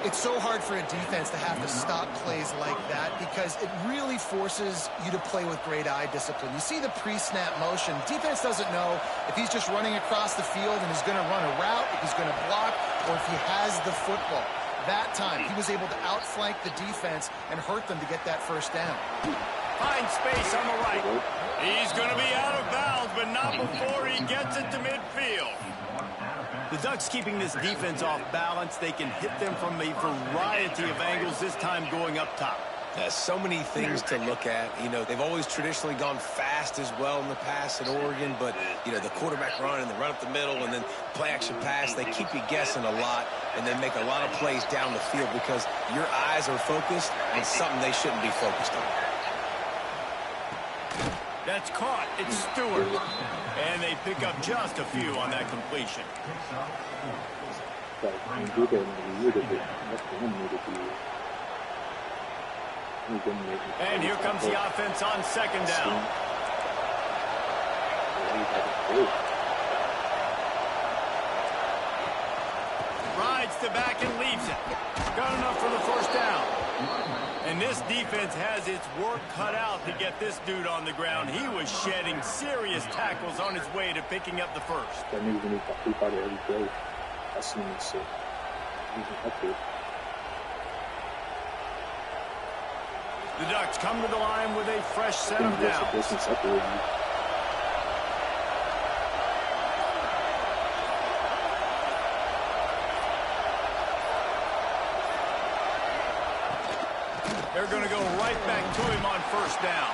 It's so hard for a defense to have to stop plays like that because it really forces you to play with great eye discipline. You see the pre-snap motion. Defense doesn't know if he's just running across the field and is going to run a route, if he's going to block, or if he has the football. That time, he was able to outflank the defense and hurt them to get that first down. Find space on the right. He's going to be out of bounds, but not before he gets it to midfield. The Ducks keeping this defense off balance. They can hit them from a variety of angles, this time going up top. So many things to look at. You know, they've always traditionally gone fast as well in the past at Oregon, but, you know, the quarterback run and the run up the middle and then play-action pass, they keep you guessing a lot and then make a lot of plays down the field because your eyes are focused on something they shouldn't be focused on. That's caught. It's Stewart. And they pick up just a few on that completion. And here comes the offense on second down. Rides the back and leaves it. Got enough for the first down. And this defense has its work cut out to get this dude on the ground. He was shedding serious tackles on his way to picking up the first. The Ducks come to the line with a fresh set of downs. They're going to go right back to him on first down.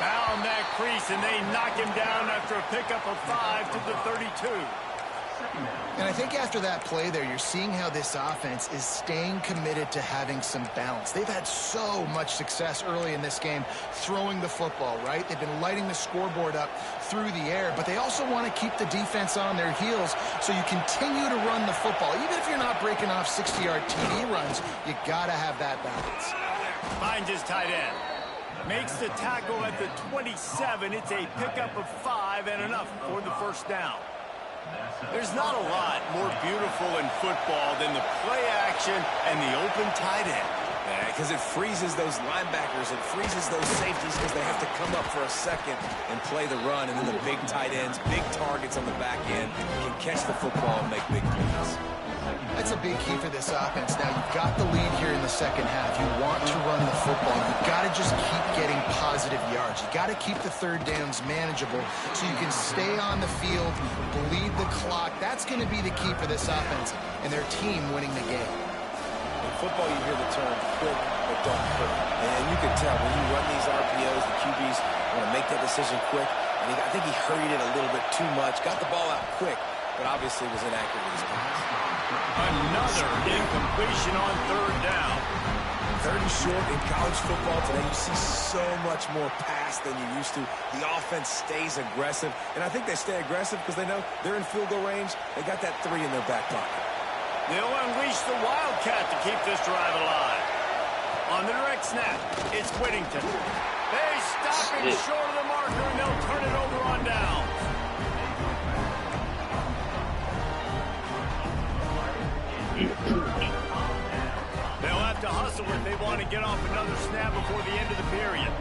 Found that crease, and they knock him down after a pickup of 5 to the 32. And I think after that play there, you're seeing how this offense is staying committed to having some balance. They've had so much success early in this game throwing the football, right? They've been lighting the scoreboard up through the air, but they also want to keep the defense on their heels, so you continue to run the football. Even if you're not breaking off 60-yard TD runs, you got to have that balance. Finds his tight end. Makes the tackle at the 27. It's a pickup of 5 and enough for the first down. There's not a lot more beautiful in football than the play action and the open tight end. Because it freezes those linebackers. It freezes those safeties because they have to come up for a second and play the run. And then the big tight ends, big targets on the back end, can catch the football and make big plays. That's a big key for this offense. Now, you've got the lead here in the second half. You want to run the football. You've got to just keep getting positive yards. You've got to keep the third downs manageable so you can stay on the field, bleed the clock. That's going to be the key for this offense and their team winning the game. In football, you hear the term quick but don't hurt. And you can tell when you run these RPOs, the QBs want to make that decision quick. And I think he hurried it a little bit too much, got the ball out quick, but obviously was inaccurate with his pass. Another incompletion on third down. Third and short in college football today. You see so much more pass than you used to. The offense stays aggressive, and I think they stay aggressive because they know they're in field goal range. They got that 3 in their back pocket. They'll unleash the Wildcat to keep this drive alive. On the direct snap, it's Whittington. They stop him short of the marker, and they'll turn it over on down. They'll have to hustle if they want to get off another snap before the end of the period.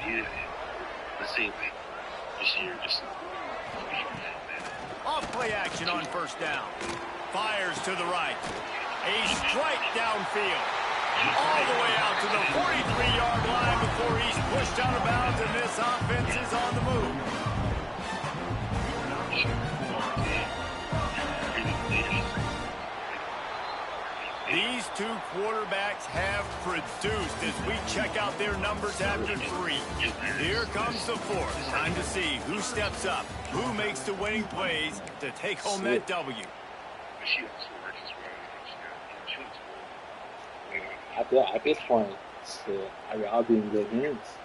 Yeah. Let's see. This year, just... Off play action on first down. Fires to the right. A strike downfield. All the way out to the 43-yard line before he's pushed out of bounds, and this offense is on the move. These two quarterbacks have produced as we check out their numbers after 3. Here comes the fourth. Time to see who steps up, who makes the winning plays to take home that W. At this point, I'll be in good hands.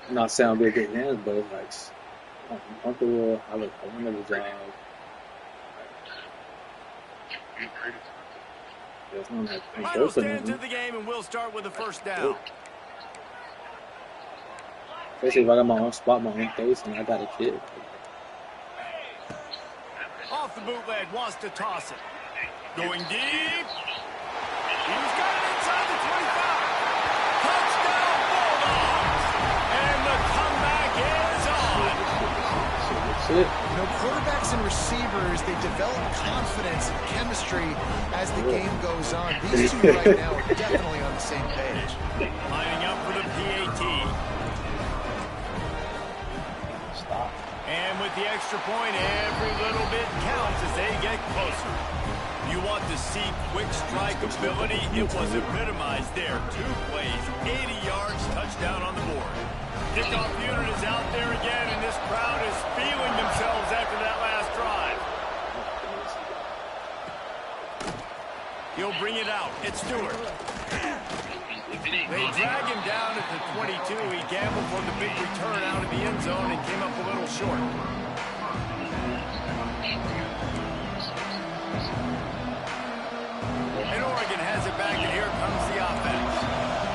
I'm not saying I'll be in good hands, but it's like I'm comfortable. I want the job. Final stands of the game, and we'll start with the first down. Especially if I got my own spot, my own face, and I got a kid. Off the bootleg, wants to toss it. Going deep. He's got it inside the 25. Touchdown, Bulldogs. And the comeback is on. You know, quarterbacks and receivers, they develop confidence and chemistry as the game goes on. These two right now are definitely on the same page. Lining up for the PAT. And with the extra extra point. Every little bit counts as they get closer. You want to see quick strike ability? It was epitomized there. 2 plays, 80 yards, touchdown on the board. Kickoff unit is out there again, and this crowd is feeling themselves after that last drive. He'll bring it out. It's Stewart. They drag him down at the 22. He gambled for the big return out of the end zone and came up a little short. And Oregon has it back, and here comes the offense.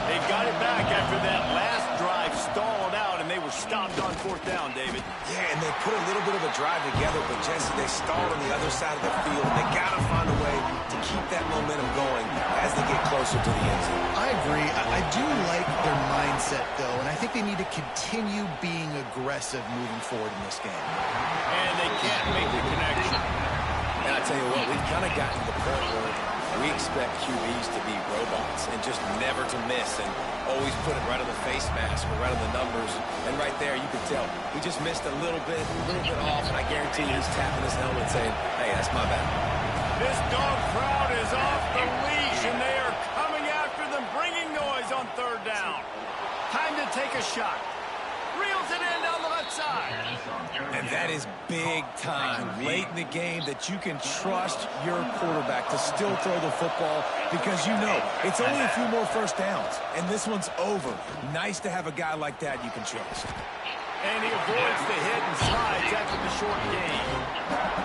They got it back after that last drive stalled out, and they were stopped on 4th down, David. Yeah, and they put a little bit of a drive together, but Jesse, they stalled on the other side of the field. They got to find a way to keep that momentum going as they get closer to the end zone. I agree. I do like their mindset, though, and I think they need to continue being aggressive moving forward in this game. And they can't make the connection. And I tell you what, we've kind of gotten to the point where we expect QBs to be robots and just never to miss and always put it right on the face mask or right on the numbers. And right there, you can tell he just missed a little bit off, and I guarantee you he's tapping his helmet saying, hey, that's my bad. This dog crowd is off the leash, and they are coming after them, bringing noise on 3rd down. Time to take a shot. Reels it in down the left side. And that is big time late in the game that you can trust your quarterback to still throw the football because you know it's only a few more 1st downs, and this one's over. Nice to have a guy like that you can trust. And he avoids the hit and slides after the short gain.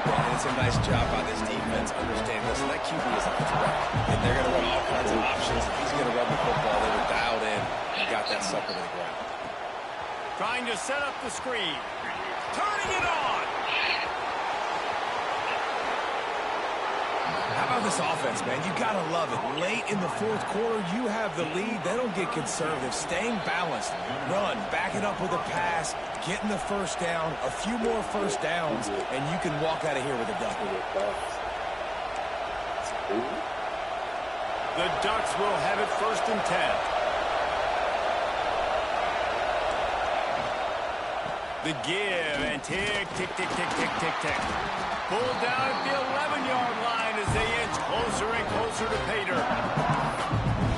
And it's a nice job by this defense understanding, listen, that QB is a threat, and they're going to run all kinds of options. If he's going to run the football, they were dialed in and got that sucker to the ground. Trying to set up the screen. Turning it on. How about this offense, man? You got to love it. Late in the 4th quarter, you have the lead. They don't get conservative. Staying balanced. Run. Back it up with a pass. Getting the 1st down. A few more 1st downs, and you can walk out of here with a W. The Ducks will have it 1st and 10. The give, and tick, tick, tick, tick, tick, tick, tick. Pulled down at the 11-yard line as they inch closer and closer to pay dirt.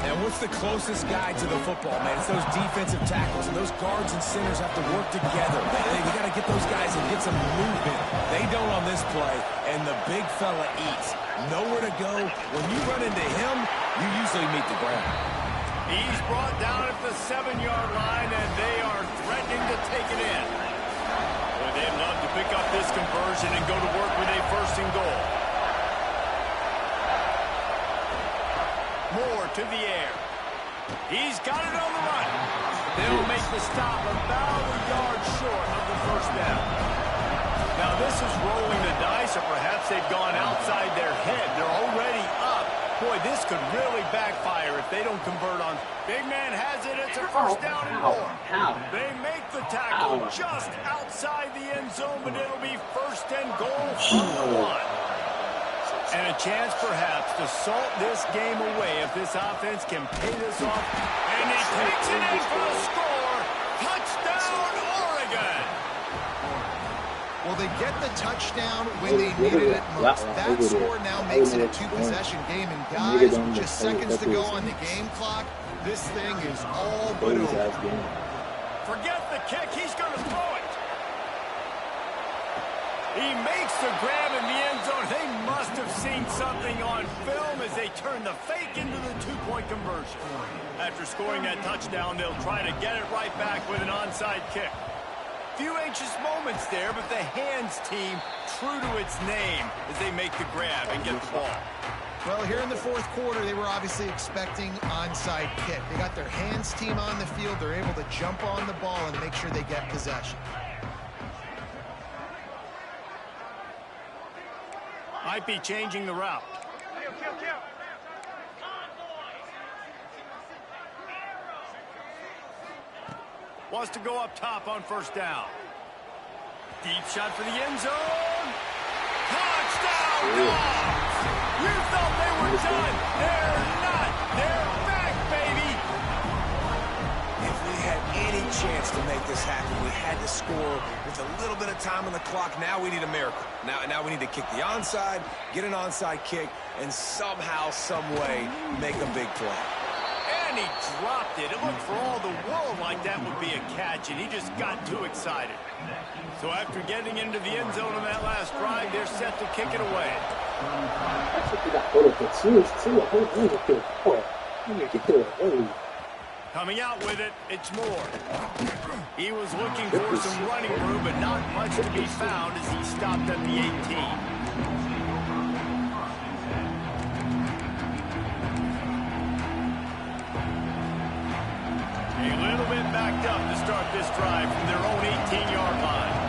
And what's the closest guy to the football, man? It's those defensive tackles, and those guards and centers have to work together. They got to get those guys and get some movement. They don't on this play, and the big fella eats. Nowhere to go. When you run into him, you usually meet the ground. He's brought down at the 7-yard line, and they are threatening to take it in. Boy, they'd love to pick up this conversion and go to work with a 1st and goal. Moore to the air. He's got it on the run. They'll make the stop about a yard short of the 1st down. Now, this is rolling the dice, or perhaps they've gone outside their head. They're already up. Boy, this could really backfire if they don't convert on. Big man has it. It's a 1st down and more. They make the tackle just outside the end zone, but it'll be 1st and goal from the 1. And a chance, perhaps, to salt this game away if this offense can pay this off. And he takes it in for a score. Touchdown, Oregon. Well, they get the touchdown when they needed it most. That score now makes it a 2-possession game. And guys, with just seconds to go on the game clock, this thing is all but over. Forget the kick. He's going to throw it. He makes the grab in the end zone. They must have seen something on film as they turn the fake into the 2-point conversion. After scoring that touchdown, they'll try to get it right back with an onside kick. Few anxious moments there, but the hands team true to its name as they make the grab and get the ball. Well, here in the 4th quarter, they were obviously expecting onside kick. They got their hands team on the field. They're able to jump on the ball and make sure they get possession. Might be changing the route. Wants to go up top on 1st down. Deep shot for the end zone. Touchdown, Dogs! You thought they were done. They're not. They're back, baby. If we had any chance to make make this happen. We had to score with a little bit of time on the clock. Now we need a miracle. Now we need to kick the onside, get an onside kick, and somehow, some way, make a big play. And he dropped it. It looked for all the world like that would be a catch, and he just got too excited. So after getting into the end zone on that last drive, they're set to kick it away. Coming out with it, it's Moore. He was looking for some running room, but not much to be found as he stopped at the 18. A little bit backed up to start this drive from their own 18-yard line.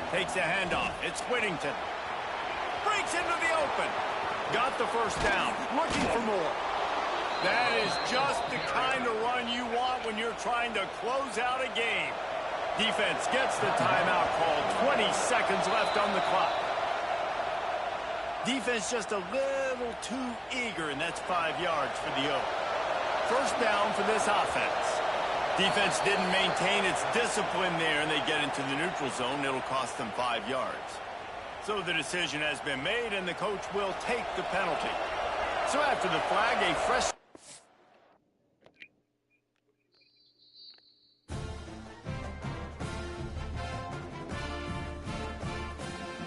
Takes a handoff. It's Whittington. Breaks into the open. Got the first down. Looking for more. That is just the kind of run you want when you're trying to close out a game. Defense gets the timeout called. 20 seconds left on the clock. Defense just a little too eager, and that's 5 yards for the O. First down for this offense. Defense didn't maintain its discipline there, and they get into the neutral zone. It'll cost them 5 yards. So the decision has been made, and the coach will take the penalty. So after the flag, a fresh...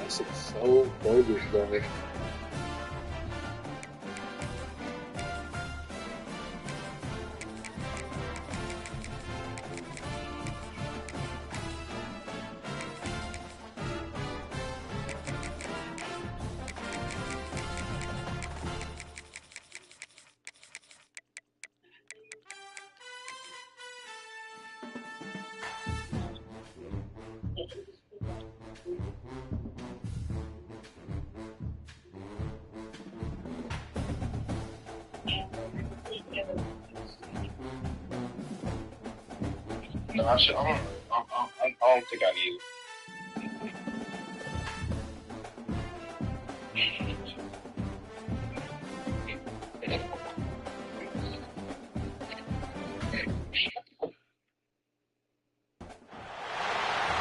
This is so gorgeous, bro. No, I don't think I need it.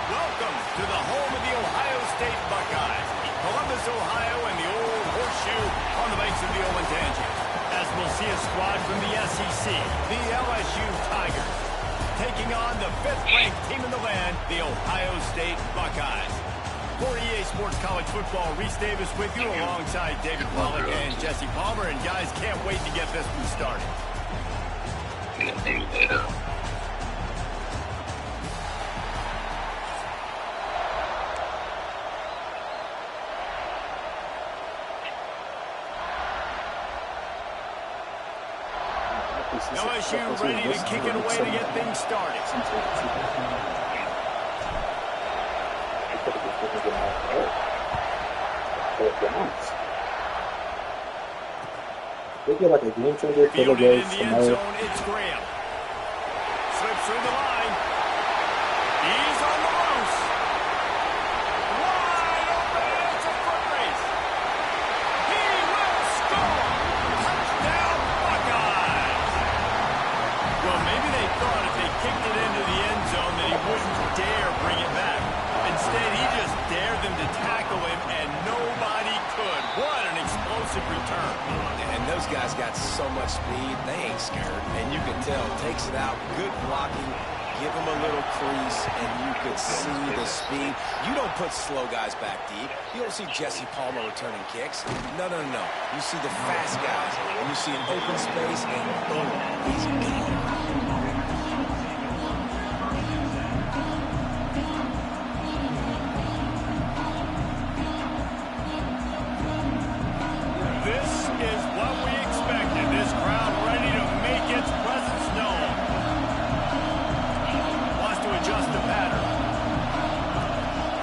Welcome to the home of the Ohio State Buckeyes. Columbus, Ohio, and the old horseshoe on the banks of the Olentangy. As we'll see a squad from the SEC, the LSU Tigers, taking on the 5th-ranked team in the land, the Ohio State Buckeyes. For EA Sports College Football, Reese Davis with you alongside David Pollack and Jesse Palmer. And guys, can't wait to get this one started. LSU ready to kick it away to get things started. They get like a game changer for the Fielded game in the end zone, it's Graham. Slips through the line. He's on the loose. Wide open, it's a foot race. He will score. Touchdown, Buckeyes. Well, maybe they thought if they kicked it into the end zone that he wouldn't dare bring it back. Instead, he just dared them to tackle him, and nobody could. What an explosive return. And those guys got so much speed, they ain't scared. And you can tell, takes it out, good blocking, give them a little crease, and you could see the speed. You don't put slow guys back deep. You don't see Jesse Palmer returning kicks. No. You see the fast guys, and you see an open space, and boom, he's gone. This is what we expected. This crowd ready to make its presence known. Wants to adjust the pattern.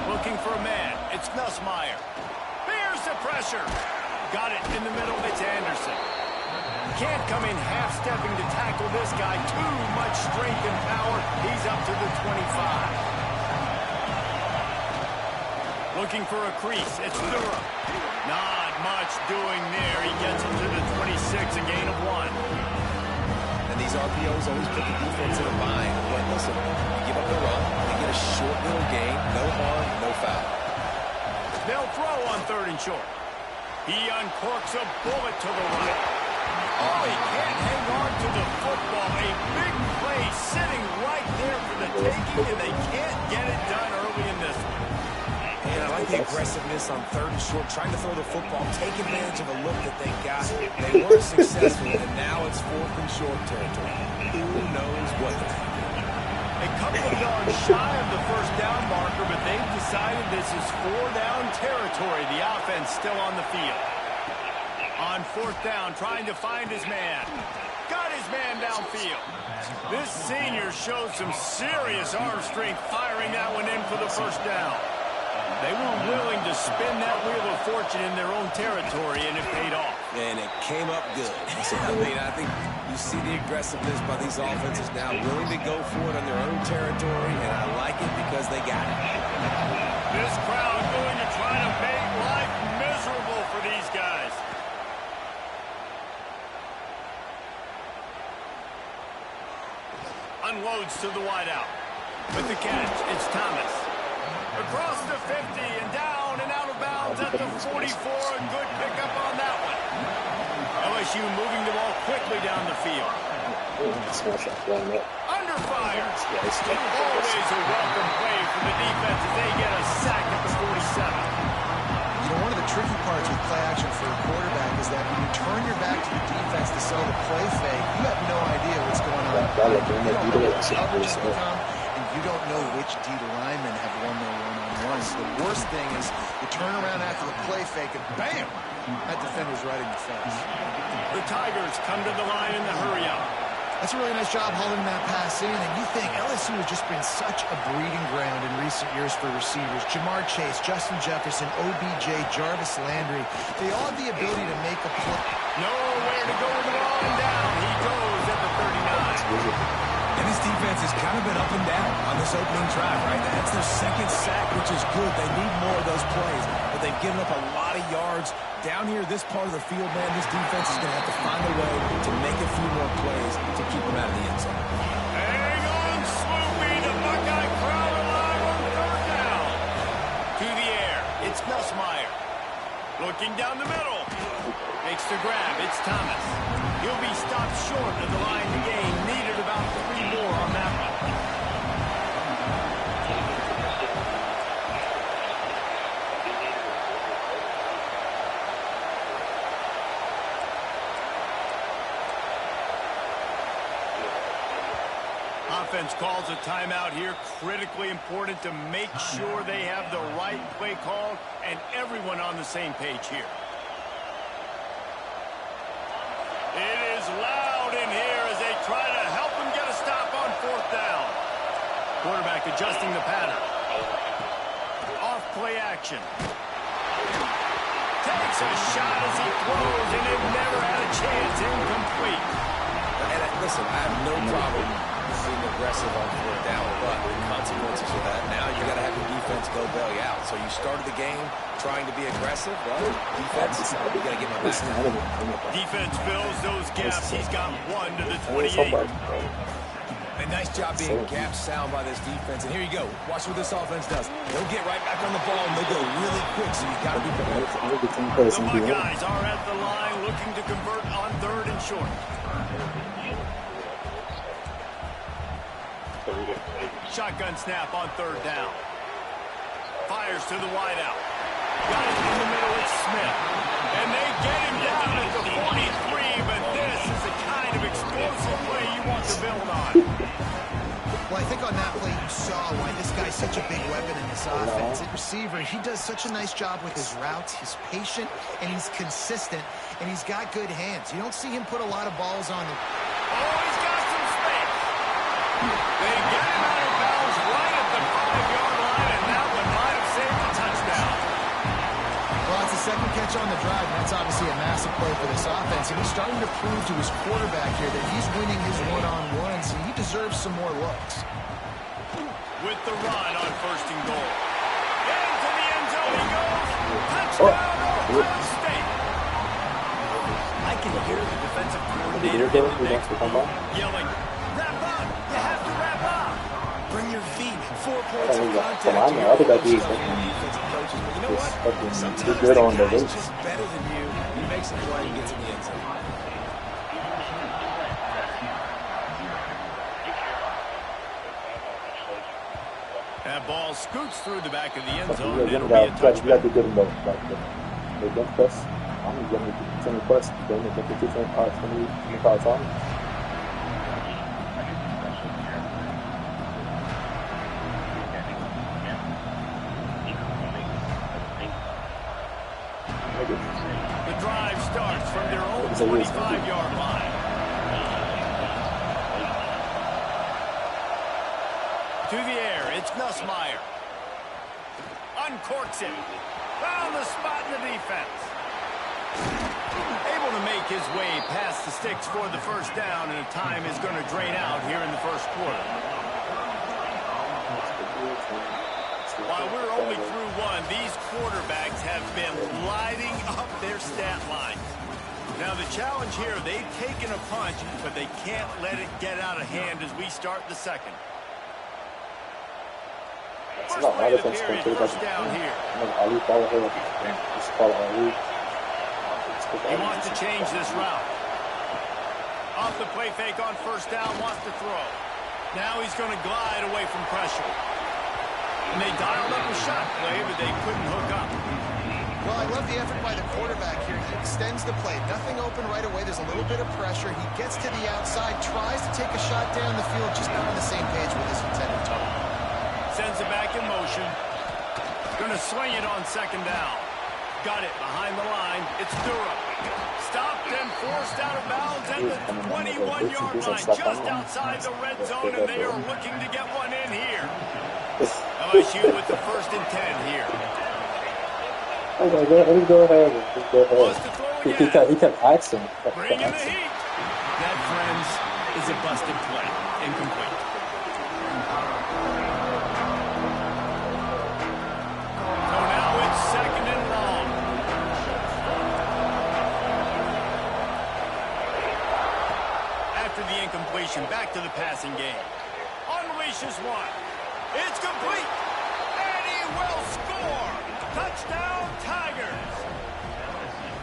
Looking for a man. It's Nussmeier. Bears the pressure. Got it in the middle. It's Anderson. Can't come in half-stepping to tackle this guy. Too much strength and power. He's up to the 25. Looking for a crease. It's Durham. Not much doing there. He gets him to the 26, a gain of 1. And these are RPOs always put the defense in a bind. But listen, you give up the run, they get a short little gain, no harm, no foul. They'll throw on 3rd and short. He uncorks a bullet to the right. Oh, he can't hang on to the football. A big play sitting right there for the taking, and they can't get it done early in this one. And I like the aggressiveness on 3rd and short, trying to throw the football, take advantage of a look that they got. They weren't successful, and now it's 4th and short territory. Who knows what they're doing? A couple of yards shy of the 1st down marker, but they've decided this is 4-down territory. The offense still on the field. On 4th down, trying to find his man. Got his man downfield. This senior showed some serious arm strength firing that one in for the 1st down. They were willing to spin that wheel of fortune in their own territory, and it paid off. And it came up good. I think you see the aggressiveness by these offenses now, willing to go for it on their own territory, and I like it because they got it. This crowd going to try to make life miserable for these guys. Unloads to the wideout. With the catch, it's Thomas. Across the 50 and down and out of bounds at the 44. A good pickup on that one. LSU moving the ball quickly down the field. Under fire. Always a welcome play for the defense as they get a sack at the 47. You know, one of the tricky parts with play action for a quarterback is that when you turn your back to the defense to sell the play fake, you have no idea what's going on. You don't know what coverage is going to come, and you don't know which D linemen have won their one-on-ones. The worst thing is you turn around after the play fake and bam, that defender's right in your face. The Tigers come to the line in the hurry-up. That's a really nice job holding that pass in, and you think LSU has just been such a breeding ground in recent years for receivers. Jamar Chase, Justin Jefferson, OBJ, Jarvis Landry, they all have the ability to make a play. Nowhere to go with the ball, and down he goes at the 39. And this defense has kind of been up and down on this opening drive, right? That's their 2nd sack, which is good. They need more of those plays, but they've given up a lot of yards. Down here, this part of the field, man, this defense is going to have to find a way to make a few more plays to keep them out of the end zone. Hang on, Sloopy, the Buckeye crowd alive on 3rd down. To the air, it's Nussmeier. Looking down the middle. Makes the grab, it's Thomas. He'll be stopped short of the line to gain. Needed about 3 more on that one. Offense calls a timeout here. Critically important to make sure they have the right play call and everyone on the same page here. It is loud in here as they try to help him get a stop on 4th down. Quarterback adjusting the pattern. Off play action. Takes a shot as he throws, and it never had a chance. Incomplete. And listen, I have no problem being aggressive on 4th down, but the consequences of that, now you got to have your defense go bail you out. So you started the game trying to be aggressive. Well, defense, you got to get my back. Defense fills those gaps. He's got 1 to the 28. A nice job being gap sound by this defense. And here you go. Watch what this offense does. They'll get right back on the ball, and they'll go really quick, so you got to be prepared. The Buckeyes are at the line looking to convert on 3rd and short. Shotgun snap on 3rd down. Fires to the wideout. Got it in the middle, it's Smith. And they get him down at the 43, but this is the kind of explosive play you want to build on. Well, I think on that play you saw why this guy's such a big weapon in this offense. At receiver, he does such a nice job with his routes. He's patient, and he's consistent, and he's got good hands. You don't see him put a lot of balls on him. Oh, he's got some space. They get him out of bounds right at the 5-yard line, and that one might have saved a touchdown. Well, it's the 2nd catch on the drive, and that's obviously a massive play for this offense. And he's starting to prove to his quarterback here that he's winning his one-on-ones, and he deserves some more looks. With the run on 1st and goal. Into the end zone he goes. Touchdown, Ohio State. Like can hear the defensive Did you coordinator hear him? He wants to come on. yelling, "Wrap up! You have to wrap up! Bring your feet. 4 points of Come contact." on, man. I think that'd be Defensive coaches, but you know just what? fucking Sometimes good the on the guy's links. just better than you. He makes a play and gets in the end zone. That ball scoots through the back of the end zone, and it'll be a touchback. You got to give him the bench press. I'm going to give him 20 plus. Then the 25 on. The drive starts from their own 25-yard line. To the air, it's Nussmeier. Uncorks it. Found the spot in the defense. Able to make his way past the sticks for the first down, and time is going to drain out here in the first quarter. While we're only through one, these quarterbacks have been lighting up their stat lines. Now the challenge here, they've taken a punch, but they can't let it get out of hand as we start the second. First play of the period, first down here. He wants to change this route. Off the play fake on first down, wants to throw. Now he's going to glide away from pressure. And they dialed up a shot play, but they couldn't hook up. Well, I love the effort by the quarterback here. He extends the play. Nothing open right away. There's a little bit of pressure. He gets to the outside, tries to take a shot down the field, just not on the same page with his intended target. Sends it back in motion. Going to swing it on second down. Got it behind the line. It's Durham. Stopped and forced out of bounds at the 21-yard line, just outside the red zone, and they are looking to get one in here. LSU with the 1st and 10 here. Okay, go ahead. Just go ahead. He kept asking. Bring in the heat. That, friends, is a busted play. Incomplete. So now it's 2nd and long. After the incompletion, back to the passing game. Unleashes one. It's complete. And he will score. Touchdown, Tigers.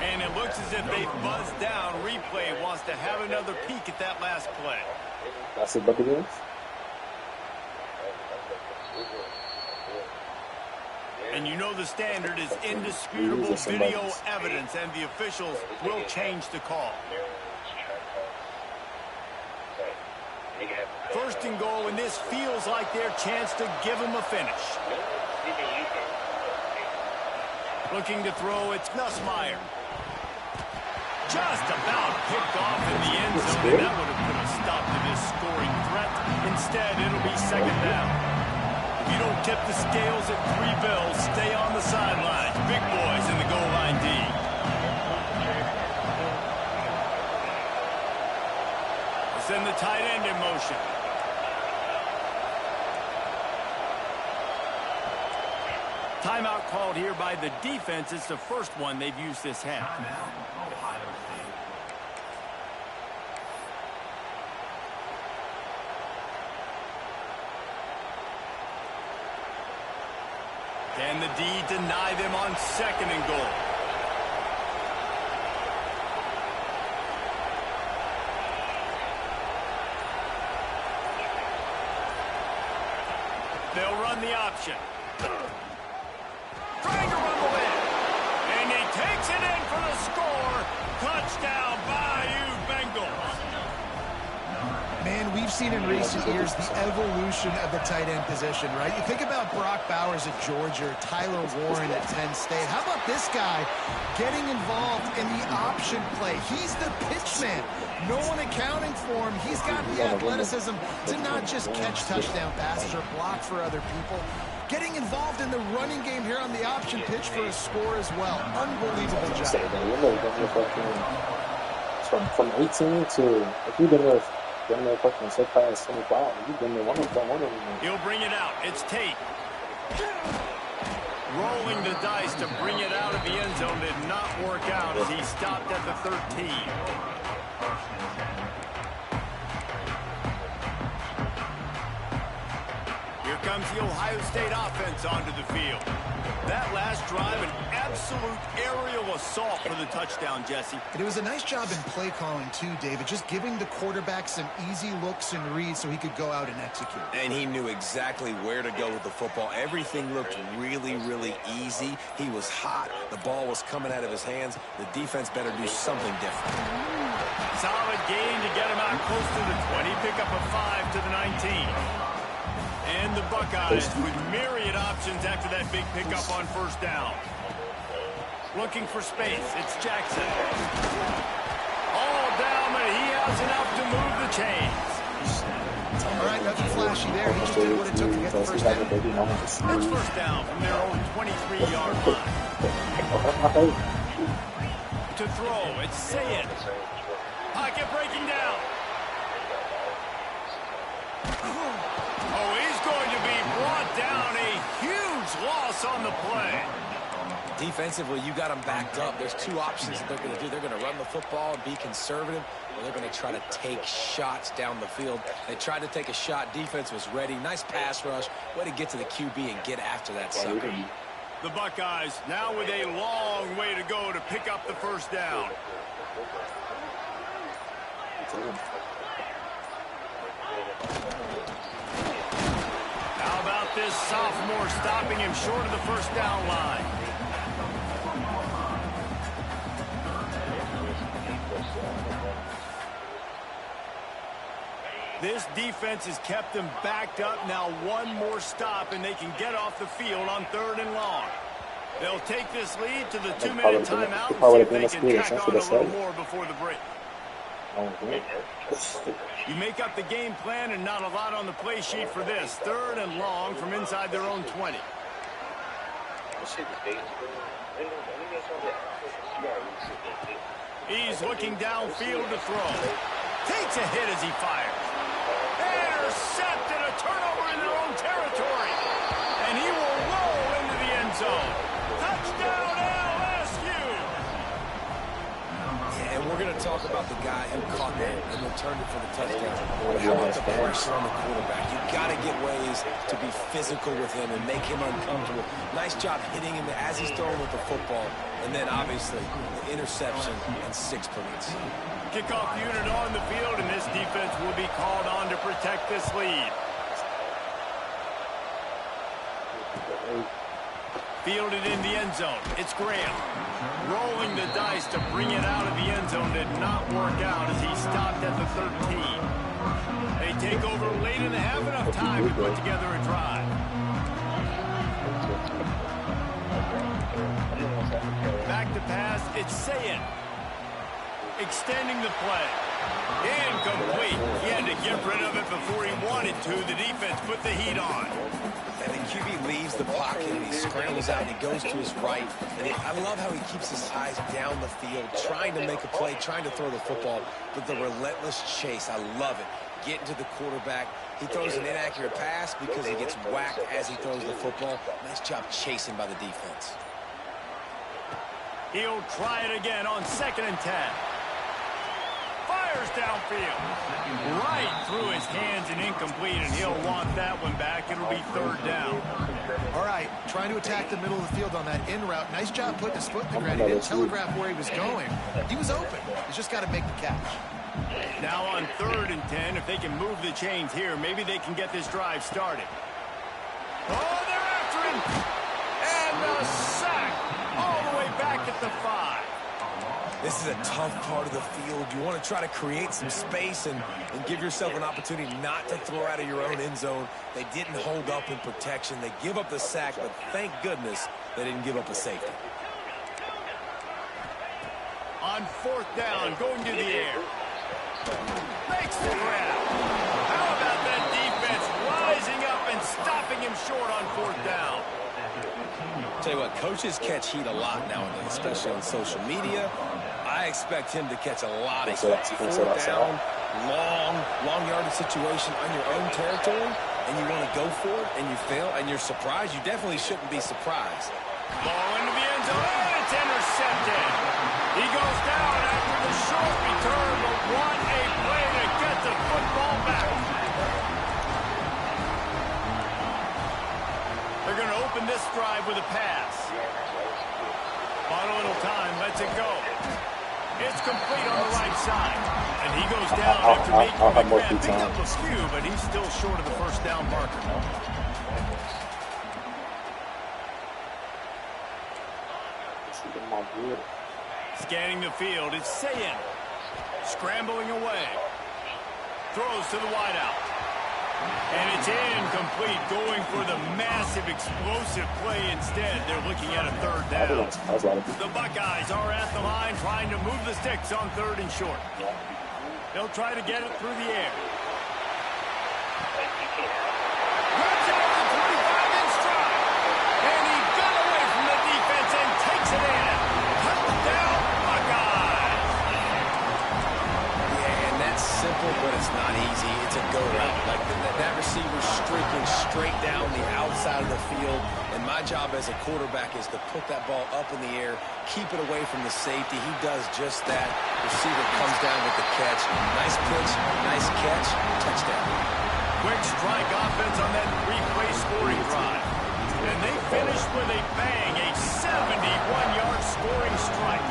And it looks as if they buzzed down. Replay wants to have another peek at that last play. That's it, Buccaneers. And you know the standard is indisputable video evidence, and the officials will change the call. 1st and goal, and this feels like their chance to give them a finish. Looking to throw, it's Nussmeier. Just about picked off in the end zone, and that would have put a stop to this scoring threat. Instead, it'll be 2nd down. If you don't tip the scales at 3 bills, stay on the sidelines. Big boys in the goal line D. Send the tight end in motion. Timeout called here by the defense. It's the first one they've used this half. Ohio State. Can the D deny them on 2nd and goal? They'll run the option. Trying to rumble in. And he takes it in for the score. Touchdown, Bayou Bengals. Man, we've seen in recent years the evolution of the tight end position, right? You think about Brock Bowers at Georgia, Tyler Warren at Penn State. How about this guy getting involved in the option play? He's the pitch man. No one accounting for him. He's got the athleticism to not just catch touchdown passes or block for other people. Getting involved in the running game here on the option pitch for a score as well. Unbelievable job. From 18 to, if you've been with fucking so past 25, you've been there one of them. He'll bring it out. It's Tate. Rolling the dice to bring it out of the end zone did not work out as he stopped at the 13. Here comes the Ohio State offense onto the field. That last drive, an absolute aerial assault for the touchdown, Jesse. And it was a nice job in play calling, too, David, just giving the quarterback some easy looks and reads so he could go out and execute. And he knew exactly where to go with the football. Everything looked really, really easy. He was hot. The ball was coming out of his hands. The defense better do something different. Solid gain to get him out close to the 20. Pick up a 5 to the 19. And the Buckeyes with myriad options after that big pickup on first down. Looking for space. It's Jackson. All down, but he has enough to move the chains. All right, nothing flashy there. He just did what it took to get the first down. That's first down from their own 23-yard line. To throw, it's Sayed. Pocket breaking down. Oh, he's going to be brought down. A huge loss on the play. Defensively, you got them backed up. There's two options that they're going to do. They're going to run the football and be conservative, or they're going to try to take shots down the field. They tried to take a shot. Defense was ready. Nice pass rush. Way to get to the QB and get after that sucker. The Buckeyes now with a long way to go to pick up the first down. How about this sophomore stopping him short of the first down line? This defense has kept them backed up. Now one more stop, and they can get off the field on 3rd and long. They'll take this lead to the 2-minute timeout and see if they can tack on a little more before the break. You make up the game plan and not a lot on the play sheet for this. 3rd and long from inside their own 20. He's looking downfield to throw. Takes a hit as he fires. Intercepted, a turnover in their own territory. And he will roll into the end zone. Touchdown LSU! Yeah, and we're going to talk about the guy who caught that and returned it for the touchdown. How about the pressure on the quarterback? You got to get ways to be physical with him and make him uncomfortable. Nice job hitting him as he's throwing with the football. And then, obviously, the interception and 6 points. Kickoff unit on the field, and this defense will be called on to protect this lead. Fielded in the end zone. It's Graham. Rolling the dice to bring it out of the end zone did not work out as he stopped at the 13. They take over late in the half, enough time to put together a drive. Back to pass, it's Sayed. Extending the play. Incomplete. He had to get rid of it before he wanted to. The defense put the heat on. And the QB leaves the pocket and he scrambles out and he goes to his right. And I love how he keeps his eyes down the field, trying to make a play, trying to throw the football, but the relentless chase. I love it. Getting to the quarterback. He throws an inaccurate pass because he gets whacked as he throws the football. Nice job chasing by the defense. He'll try it again on 2nd and 10. Fires downfield. Right through his hands and incomplete, and he'll want that one back. It'll be 3rd down. All right, trying to attack the middle of the field on that in route. Nice job putting his foot in the ground. He didn't telegraph where he was going. He was open. He's just got to make the catch. Now on 3rd and 10, if they can move the chains here, maybe they can get this drive started. Oh, they're after him. And a sack all the way back at the 5. This is a tough part of the field. You want to try to create some space and give yourself an opportunity not to throw out of your own end zone. They didn't hold up in protection. They give up the sack, but thank goodness they didn't give up a safety. On 4th down, going to the air. Makes the grab. How about that defense rising up and stopping him short on 4th down? Tell you what, coaches catch heat a lot nowadays, especially on social media. I expect him to catch a lot of heat. 4th down, long yardage situation on your own territory. and you want to go for it, and you fail, and you're surprised, you definitely shouldn't be surprised. Ball into the end zone, and it's intercepted. He goes down after the short return, but what a play to get the football back. They're going to open this drive with a pass. Final little time, lets it go. It's complete on the right side. And he goes down after making the grab. Picked up a few, but he's still short of the first down marker. Scanning the field, it's Sayin. Scrambling away. Throws to the wideout. And it's incomplete, going for the massive explosive play instead. They're looking at a third down. The Buckeyes are at the line trying to move the sticks on 3rd and short. They'll try to get it through the air. Grabs it over the 25 in stride. And he got away from the defense and takes it in. Touchdown, Buckeyes. Yeah, and that's simple, but it's not easy. It's a go route. Like that receiver's streaking straight down the outside of the field. And my job as a quarterback is to put that ball up in the air, keep it away from the safety. He does just that. Receiver comes down with the catch. Nice pitch, nice catch, touchdown. Quick strike offense on that 3-play scoring drive. And they finished with a bang, a 71-yard scoring strike.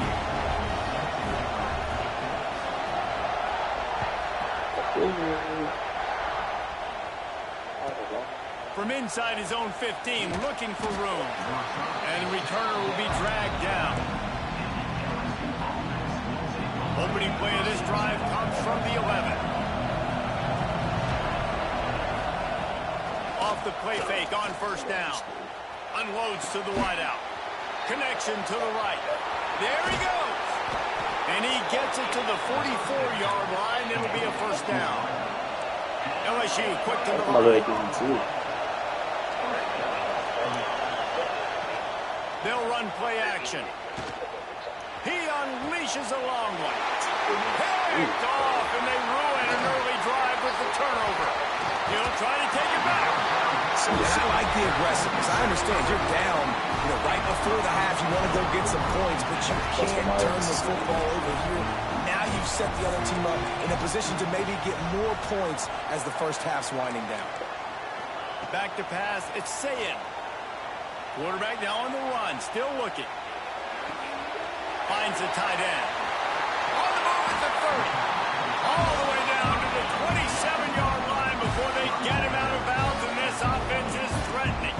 From inside his own 15, looking for room. And the returner will be dragged down. Opening play of this drive comes from the 11. Off the play fake on first down. Unloads to the wideout. Connection to the right. There he goes. And he gets it to the 44-yard line. It'll be a first down. LSU quick to the line. They'll run play action. He unleashes a long one. Picked off, and they ruin an early drive with the turnover. He'll try to take it back. Yeah, I like the aggressiveness. I understand you're down, right before the half. You want to go get some points, but you can't turn the football over here. Now you've set the other team up in a position to maybe get more points as the first half's winding down. Back to pass, it's Sayin. Quarterback now on the run, still looking. Finds the tight end. On the move at the 30. All the way down to the 27-yard line before they get him out of bounds, and this offense is threatening.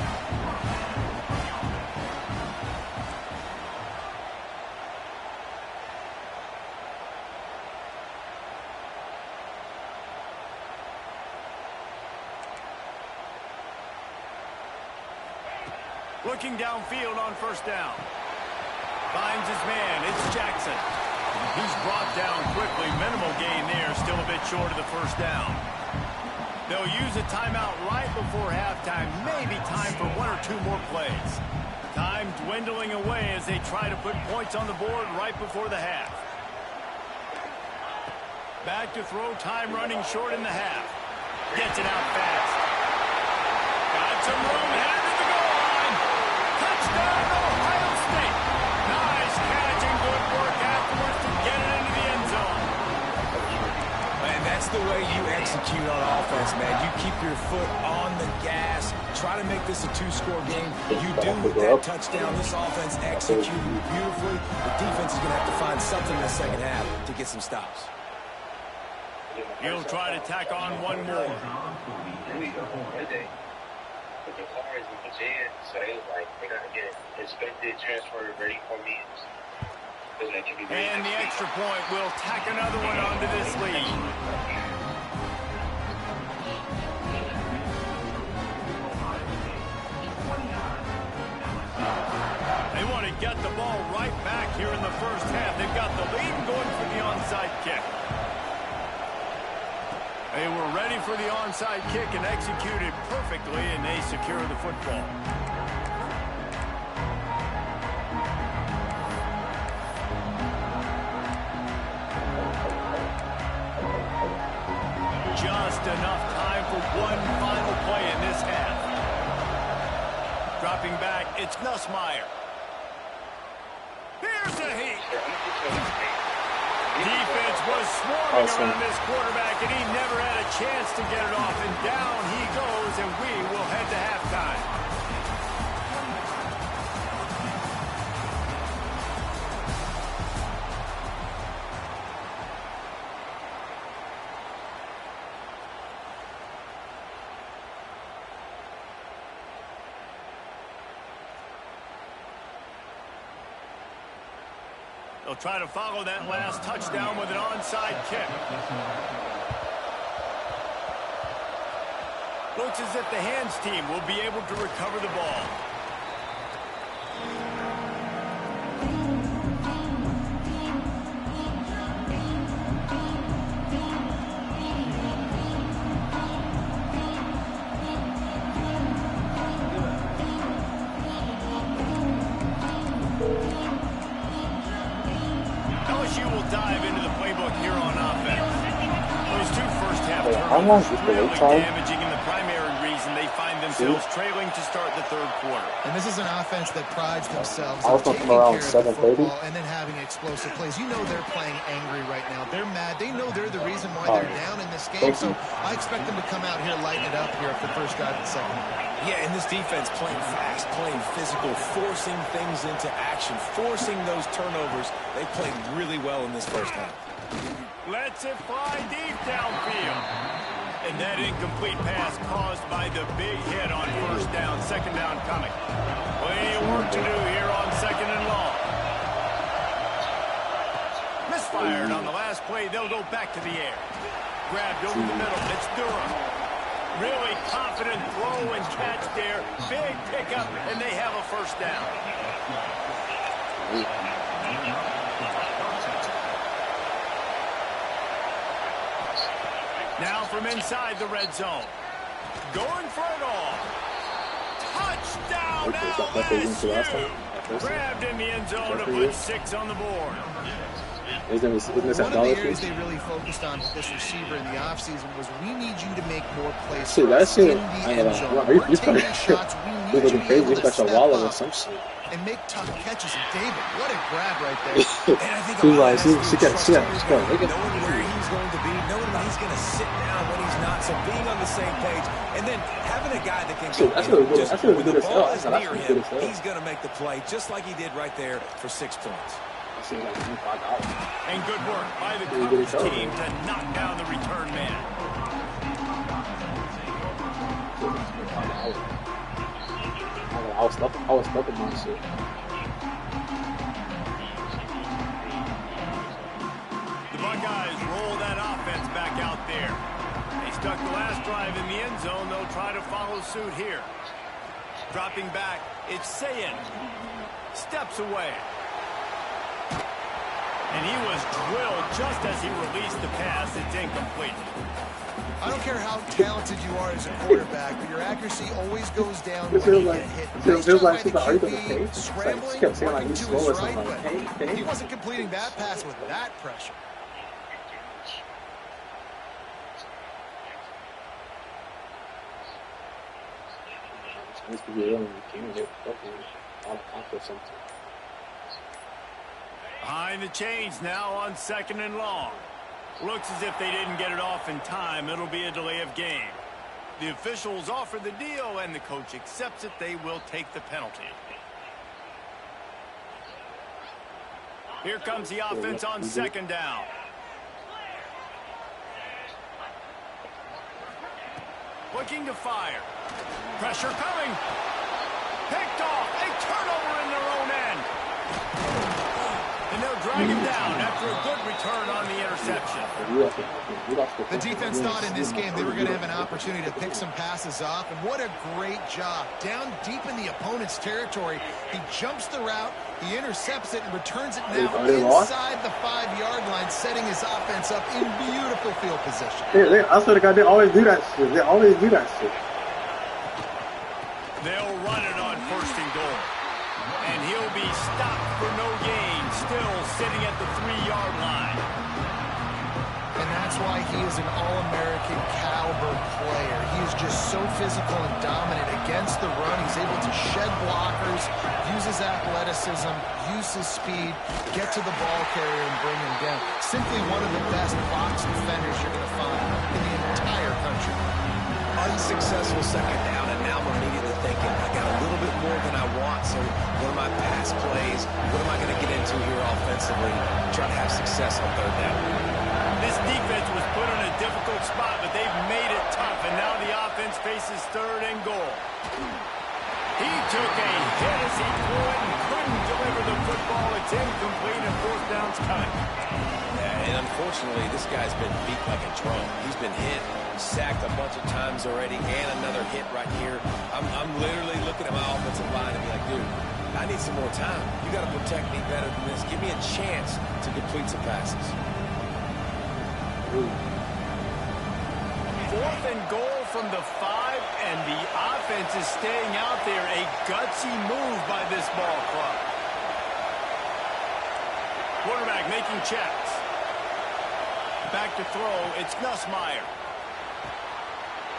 Looking downfield on first down. Finds his man. It's Jackson. He's brought down quickly. Minimal gain there. Still a bit short of the first down. They'll use a timeout right before halftime. Maybe time for 1 or 2 more plays. Time dwindling away as they try to put points on the board right before the half. Back to throw. Time running short in the half. Gets it out fast. Got some room. Headed to the goal line. Touchdown, Ohio State. Nice catch and good work afterwards to get it into the end zone. Man, that's the way you execute on offense, man. You keep your foot on the gas. Try to make this a 2-score game. You do with that touchdown. This offense executed beautifully. The defense is going to have to find something in the second half to get some stops. He'll try to tack on one more. But the car is legit, so they was like, they gotta get expected transfer ready for me. And the extra point will tack another one onto this lead. They want to get the ball right back here in the first half. They've got the lead going for the onside kick. They were ready for the onside kick and executed perfectly, and they secure the football. Just enough time for one final play in this half. Dropping back, it's Nussmeier. Here's a heat. Defense was swarming around this quarterback, and he never had a chance to get it off. And down he goes, and we will head to halftime. They'll try to follow that last touchdown with an onside kick. Looks as if the hands team will be able to recover the ball. Dive into the playbook here on offense. Those two first-half turnovers really damaging, and the primary reason they find themselves trailing to start the third quarter. And this is an offense that prides themselves on taking care of the football and then having explosive plays. You know they're playing angry right now. They're mad. They know they're the reason why they're down in this game. So I expect them to come out here, lighten it up here at the first drive of the second. Yeah, and this defense playing fast, playing physical, forcing things into action, forcing those turnovers. They played really well in this first half. Lets it fly deep downfield. And that incomplete pass caused by the big hit on first down. Second down coming. Plenty of work to do here on second and long. Misfired on the last play. They'll go back to the air. Grabbed over the middle. It's Durham. Really confident throw and catch there. Big pickup, and they have a first down. Now from inside the red zone. Going for it all. Touchdown, LSU! Grabbed in the end zone to put 6 on the board. One of the areas they really focused on with this receiver in the offseason was we need you to make more plays in the end zone. We're taking shots. We need you to be able to step up and make tough catches. And David, what a grab right there. And I think knowing where he's going to be, knowing when he's going to sit down, when he's not, so being on the same page, and then having a guy that can go when the ball is near him, he's going to make the play just like he did right there for 6 points. And good work by the coverage team to knock down the return man. I was stuck in my shit. The Buckeyes roll that offense back out there. They stuck the last drive in the end zone. They'll try to follow suit here. Dropping back, it's Sayin. Steps away. And he was drilled just as he released the pass. It's incomplete. I don't care how talented you are as a quarterback, but your accuracy always goes down when you get hit. Nice job by the QB, scrambling, working to his right, but he wasn't completing that pass with that pressure. Behind the chains now on second and long. Looks as if they didn't get it off in time. It'll be a delay of game. The officials offer the deal, and the coach accepts it. They will take the penalty. Here comes the offense on second down. Looking to fire. Pressure coming. Picked off. A turnover in their own end. And they'll drag him down after a good return on the interception. The defense thought in this game they were going to have an opportunity to pick some passes off, and what a great job. Down deep in the opponent's territory, he jumps the route, he intercepts it, and returns it now inside the 5-yard line, setting his offense up in beautiful field position. I swear to God, they always do that shit. They'll run it on first and goal. And he'll be stopped for no gain, still sitting at the 3-yard line. And that's why he is an All-American caliber player. He is just so physical and dominant against the run. He's able to shed blockers, use his athleticism, use his speed, get to the ball carrier and bring him down. Simply one of the best box defenders you're going to find in the entire country. Unsuccessful second down, and now I'm immediately thinking, I got a little bit more than I want, so what are my pass plays? What am I going to get into here offensively? Try to have success on third down. This defense was put in a difficult spot, but they've made it tough, and now the offense faces third and goal. He took a hit as he threw it and couldn't deliver the football. It's incomplete, and fourth down's coming. Yeah, and unfortunately, this guy's been beat like a drum. He's been hit, sacked a bunch of times already, and another hit right here. I'm literally looking at my offensive line and be like, dude, I need some more time. You got to protect me better than this. Give me a chance to complete some passes. Fourth and goal from the 5, and the offense is staying out there. A gutsy move by this ball club. Quarterback making checks. Back to throw, it's Nussmeier.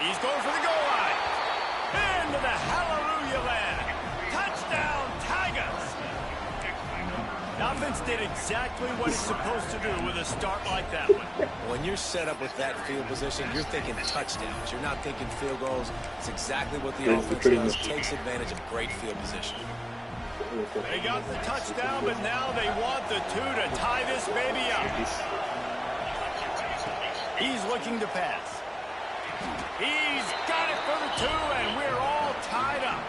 He's going for the goal line. Into the hallelujah land. Touchdown, Tigers. The offense did exactly what it's supposed to do with a start like that one. When you're set up with that field position, you're thinking touchdowns. You're not thinking field goals. It's exactly what the offense does. Takes advantage of great field position. They got the touchdown, but now they want the 2 to tie this baby up. He's looking to pass. He's got it for the 2, and we're all tied up.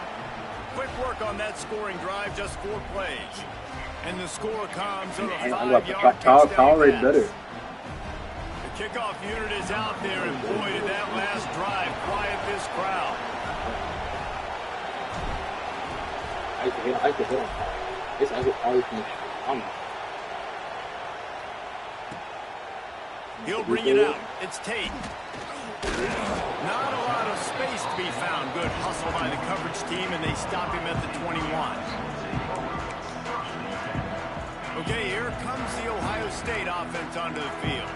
Quick work on that scoring drive, just 4 plays. And the score comes on a 5-yard touchdown pass. Better. The kickoff unit is out there, and boy, did that last drive quiet this crowd. I can hit him. He'll bring it out. It's Tate. Not a lot of space to be found. Good hustle by the coverage team, and they stop him at the 21. Okay, here comes the Ohio State offense onto the field.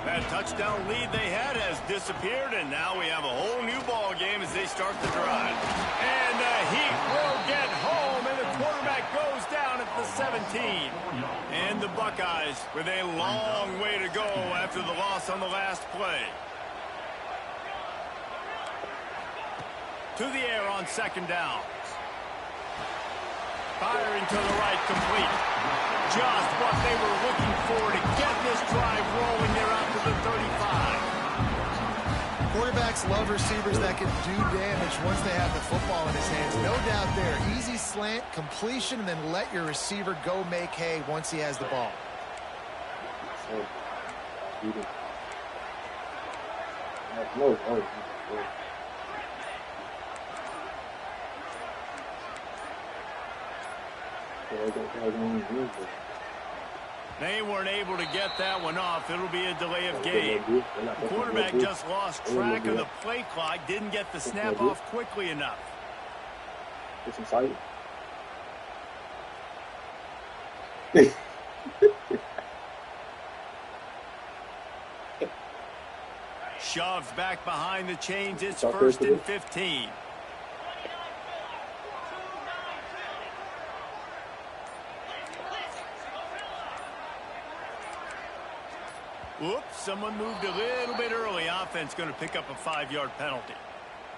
That touchdown lead they had has disappeared, and now we have a whole new ball game as they start the drive. And the Heat will get home, and the quarterback goes down at the 17. And the Buckeyes with a long way to go after the loss on the last play. To the air on second down. Firing to the right, complete. Just what they were looking for to get this drive rolling. They're out to the 35. Quarterbacks love receivers that can do damage once they have the football in his hands. No doubt there. Easy slant, completion, and then let your receiver go make hay once he has the ball. They weren't able to get that one off. It'll be a delay of game. The quarterback just lost track of the play clock, didn't get the snap off quickly enough. It's exciting. Shoved back behind the chains. It's first and 15. Whoops, someone moved a little bit early. Offense going to pick up a 5-yard penalty.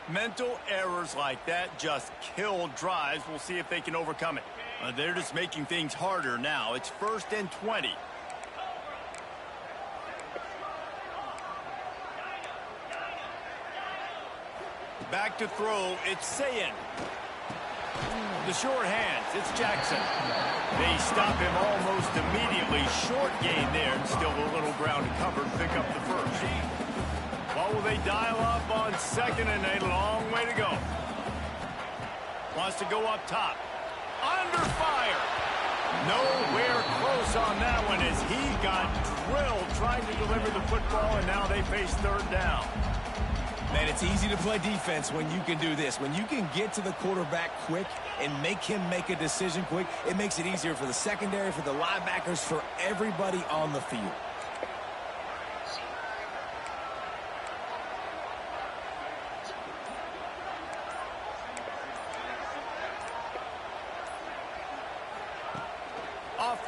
Mental errors like that just kill drives. We'll see if they can overcome it. They're just making things harder now. It's first and 20. Back to throw. It's Sayin. The short hands. It's Jackson. They stop him almost immediately. Short gain there, and still a little ground to cover and pick up the first. What will they dial up on second, and a long way to go. Wants to go up top. Under fire. Nowhere close on that one as he got drilled trying to deliver the football, and now they face third down. Man, it's easy to play defense when you can do this. When you can get to the quarterback quick and make him make a decision quick, it makes it easier for the secondary, for the linebackers, for everybody on the field.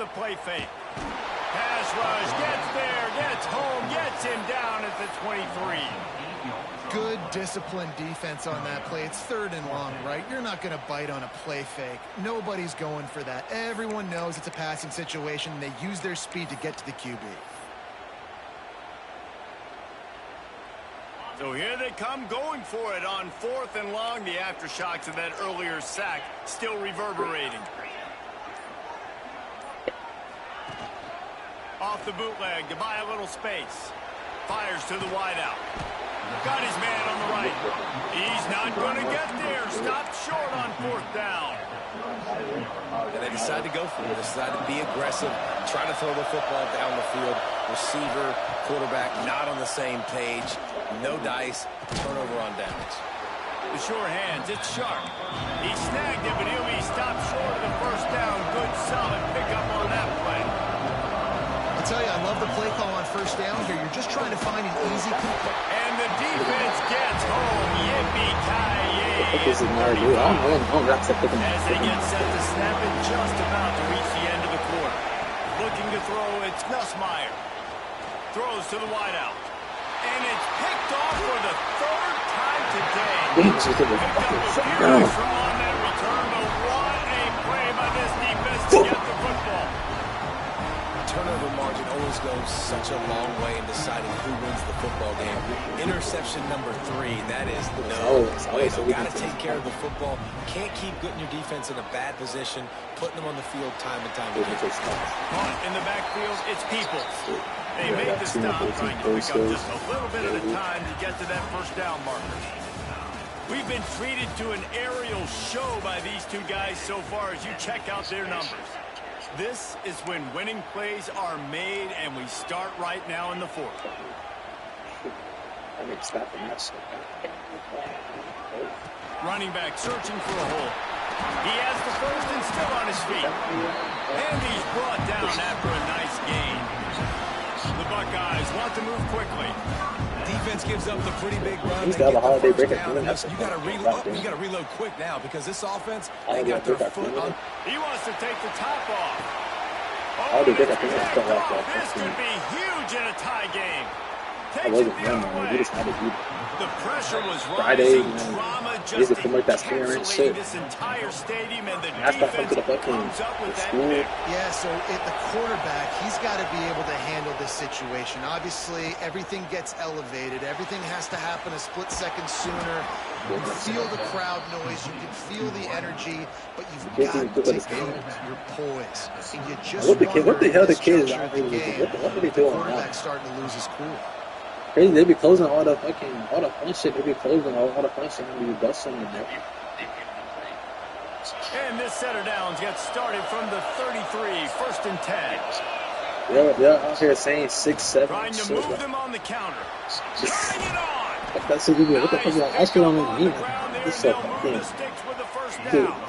the play fake. Pass rush, gets there, gets home, gets him down at the 23. Good disciplined defense on that play. It's 3rd and long, right? You're not going to bite on a play fake. Nobody's going for that. Everyone knows it's a passing situation. They use their speed to get to the QB. So here they come going for it on 4th and long. The aftershocks of that earlier sack still reverberating. Off the bootleg to buy a little space. Fires to the wideout. Got his man on the right. He's not going to get there. Stopped short on 4th down. And they decide to go for it. They decide to be aggressive, try to throw the football down the field. Receiver, quarterback, not on the same page. No dice. Turnover on downs. The sure hands. It's Sharp. He snagged it, but he'll be stopped short of the 1st down. Good, solid pickup on that play. I'll tell you, I love the play call on 1st down here. You're just trying to find an easy... And the defense gets home. Yippee-ki-yay. This is not new. I don't know. As they get set to snap it, just about to reach the end of the quarter. Looking to throw, it's Nussmeier. Throws to the wideout. And it's picked off for the 3rd time today. Picked up a huge throw on that return, but what a play by this defense to get the football. Turnover margin always goes such a long way in deciding who wins the football game. Interception number 3, that is no way. So got to take care of the football. Can't keep putting your defense in a bad position, putting them on the field time and time again. Punt in the backfield, it's Peoples. They make the stop, trying to pick up just a little bit at a time to get to that 1st down marker. We've been treated to an aerial show by these two guys so far as you check out their numbers. This is when winning plays are made, and we start right now in the 4th. Running back searching for a hole. He has the 1st and still on his feet. And he's brought down after a nice gain. The Buckeyes want to move quickly. Defense gives up the pretty big run. Used to have a holiday break at You got to reload quick now because this offense, they got their foot on. He wants to take the top off. Oh, this could be huge in a tie game. I wasn't young, man. We just had to do The pressure was Friday, rising. Drama just just like that clearance shit. this entire stadium, and the That's why I come defense to the fucking comes up with that school. pick. Yeah, so at the quarterback, he's got to be able to handle this situation. Obviously, everything gets elevated. Everything has to happen a split second sooner. You can feel the crowd noise. You can feel the energy, but you've got to build your poise. And you just What the hell the kids are are doing? What are they doing now? Quarterback's starting to lose his cool. Crazy, they be closing all the fun shit. They be closing all the fun shit and be busting in there. And this setter downs gets started from the 33, 1st and 10. Yeah, out here saying 6, 7. Trying to move them on the counter. Trying it on. That's what the fuck is that? That's what I mean. This so fucking.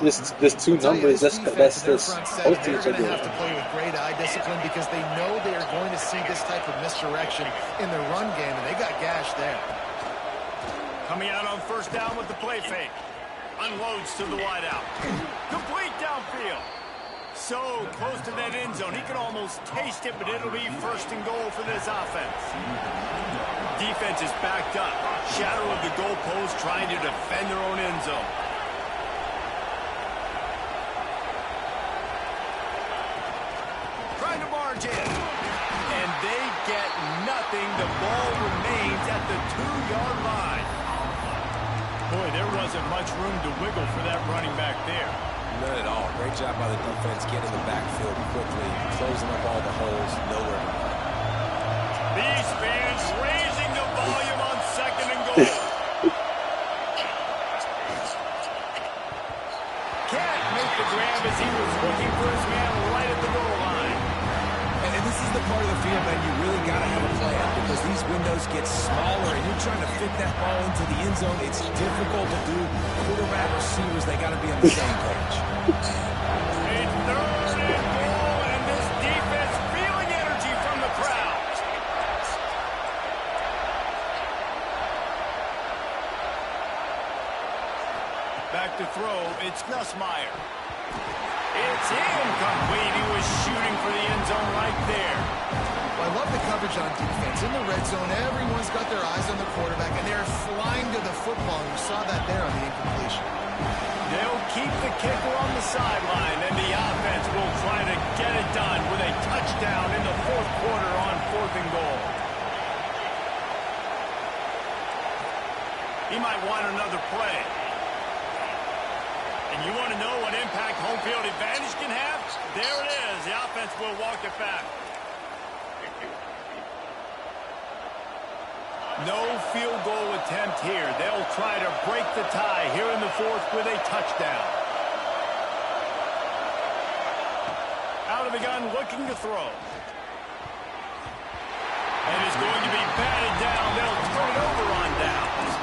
This 2 numbers. That's supposed to each They're going to other. have to play with great eye discipline because they know they are going to see this type of misdirection in their run game, and they got gashed there. Coming out on 1st down with the play fake. Unloads to the wideout. Complete downfield. So close to that end zone. He can almost taste it, but it'll be 1st and goal for this offense. Defense is backed up. Shadow of the goalpost trying to defend their own end zone. Trying to barge in. And they get nothing. The ball remains at the 2-yard line. Boy, there wasn't much room to wiggle for that running back there. None at all. Great job by the defense getting in the backfield quickly, closing up all the holes, nowhere to run. These fans raising the volume on 2nd and goal. Can't make the grab as he was looking for his man right at the goal line. And this is the part of the field, man, you really got to have a plan because these windows get smaller and you're trying to fit that ball into the end zone. It's difficult to do. Quarterback, receivers, they got to be on the same page. A 3rd and goal, and this defense feeling energy from the crowd. Back to throw, it's Nussmeier. It's incomplete. He was shooting for the end zone right there. Well, I love the coverage on defense. In the red zone, everyone's got their eyes on the quarterback, and they're flying to the football. You saw that there on the incompletion. They'll keep the kicker on the sideline, and the offense will try to get it done with a touchdown in the fourth quarter on 4th and goal. He might want another play. And you want to know what impact home field advantage can have? There it is. The offense will walk it back. No field goal attempt here. They'll try to break the tie here in the fourth with a touchdown. Out of the gun, looking to throw. And it's going to be batted down. They'll turn it over on downs.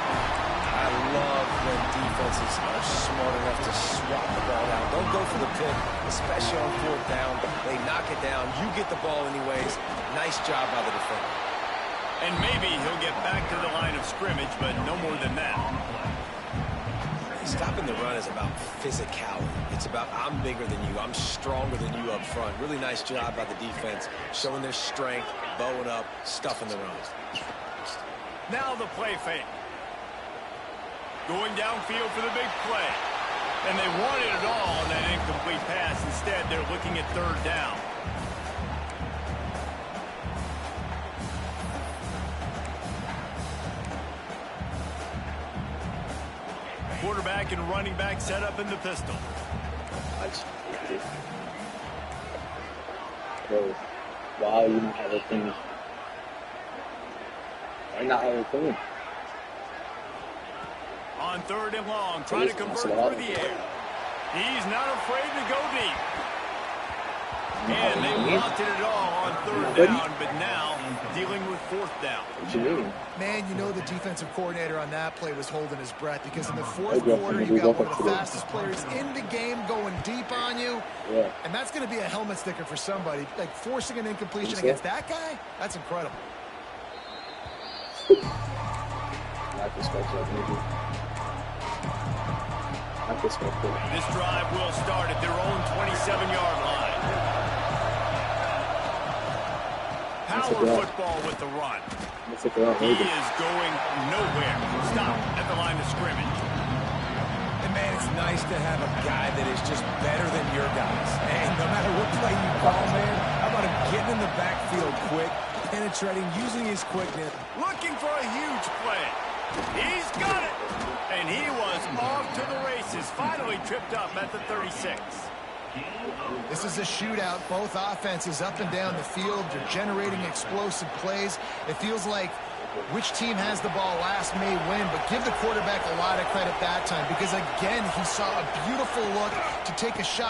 I love when defenses are smart enough to swap the ball down. Don't go for the pick, especially on 4th down. They knock it down. You get the ball anyways. Nice job by the defender. And maybe he'll get back to the line of scrimmage, but no more than that. Stopping the run is about physicality. It's about I'm bigger than you. I'm stronger than you up front. Really nice job by the defense, showing their strength, bowing up, stuffing the run. Now the play fake. Going downfield for the big play. And they wanted it all on that incomplete pass. Instead, they're looking at 3rd down. Quarterback and running back set up in the pistol. Bro, wow, you don't have a thing. Why not have a thing? On 3rd and long, trying to convert through the air. He's not afraid to go deep. And they wanted it all on 3rd down, but now dealing with 4th down. What you mean? Man, you know the defensive coordinator on that play was holding his breath because in the fourth quarter, you got one of the fastest players in the game going deep on you. Yeah. And that's going to be a helmet sticker for somebody. Like forcing an incompletion against that guy, that's incredible. Not disrespectful, maybe. Not disrespectful. This drive will start at their own 27-yard line. Power football with the run. He is going nowhere. Stop at the line of scrimmage. And man, it's nice to have a guy that is just better than your guys. And no matter what play you call, man, how about him getting in the backfield quick, penetrating, using his quickness. Looking for a huge play. He's got it. And he was off to the races. Finally tripped up at the 36. This is a shootout. Both offenses up and down the field. They're generating explosive plays. It feels like which team has the ball last may win, but give the quarterback a lot of credit that time because, again, he saw a beautiful look to take a shot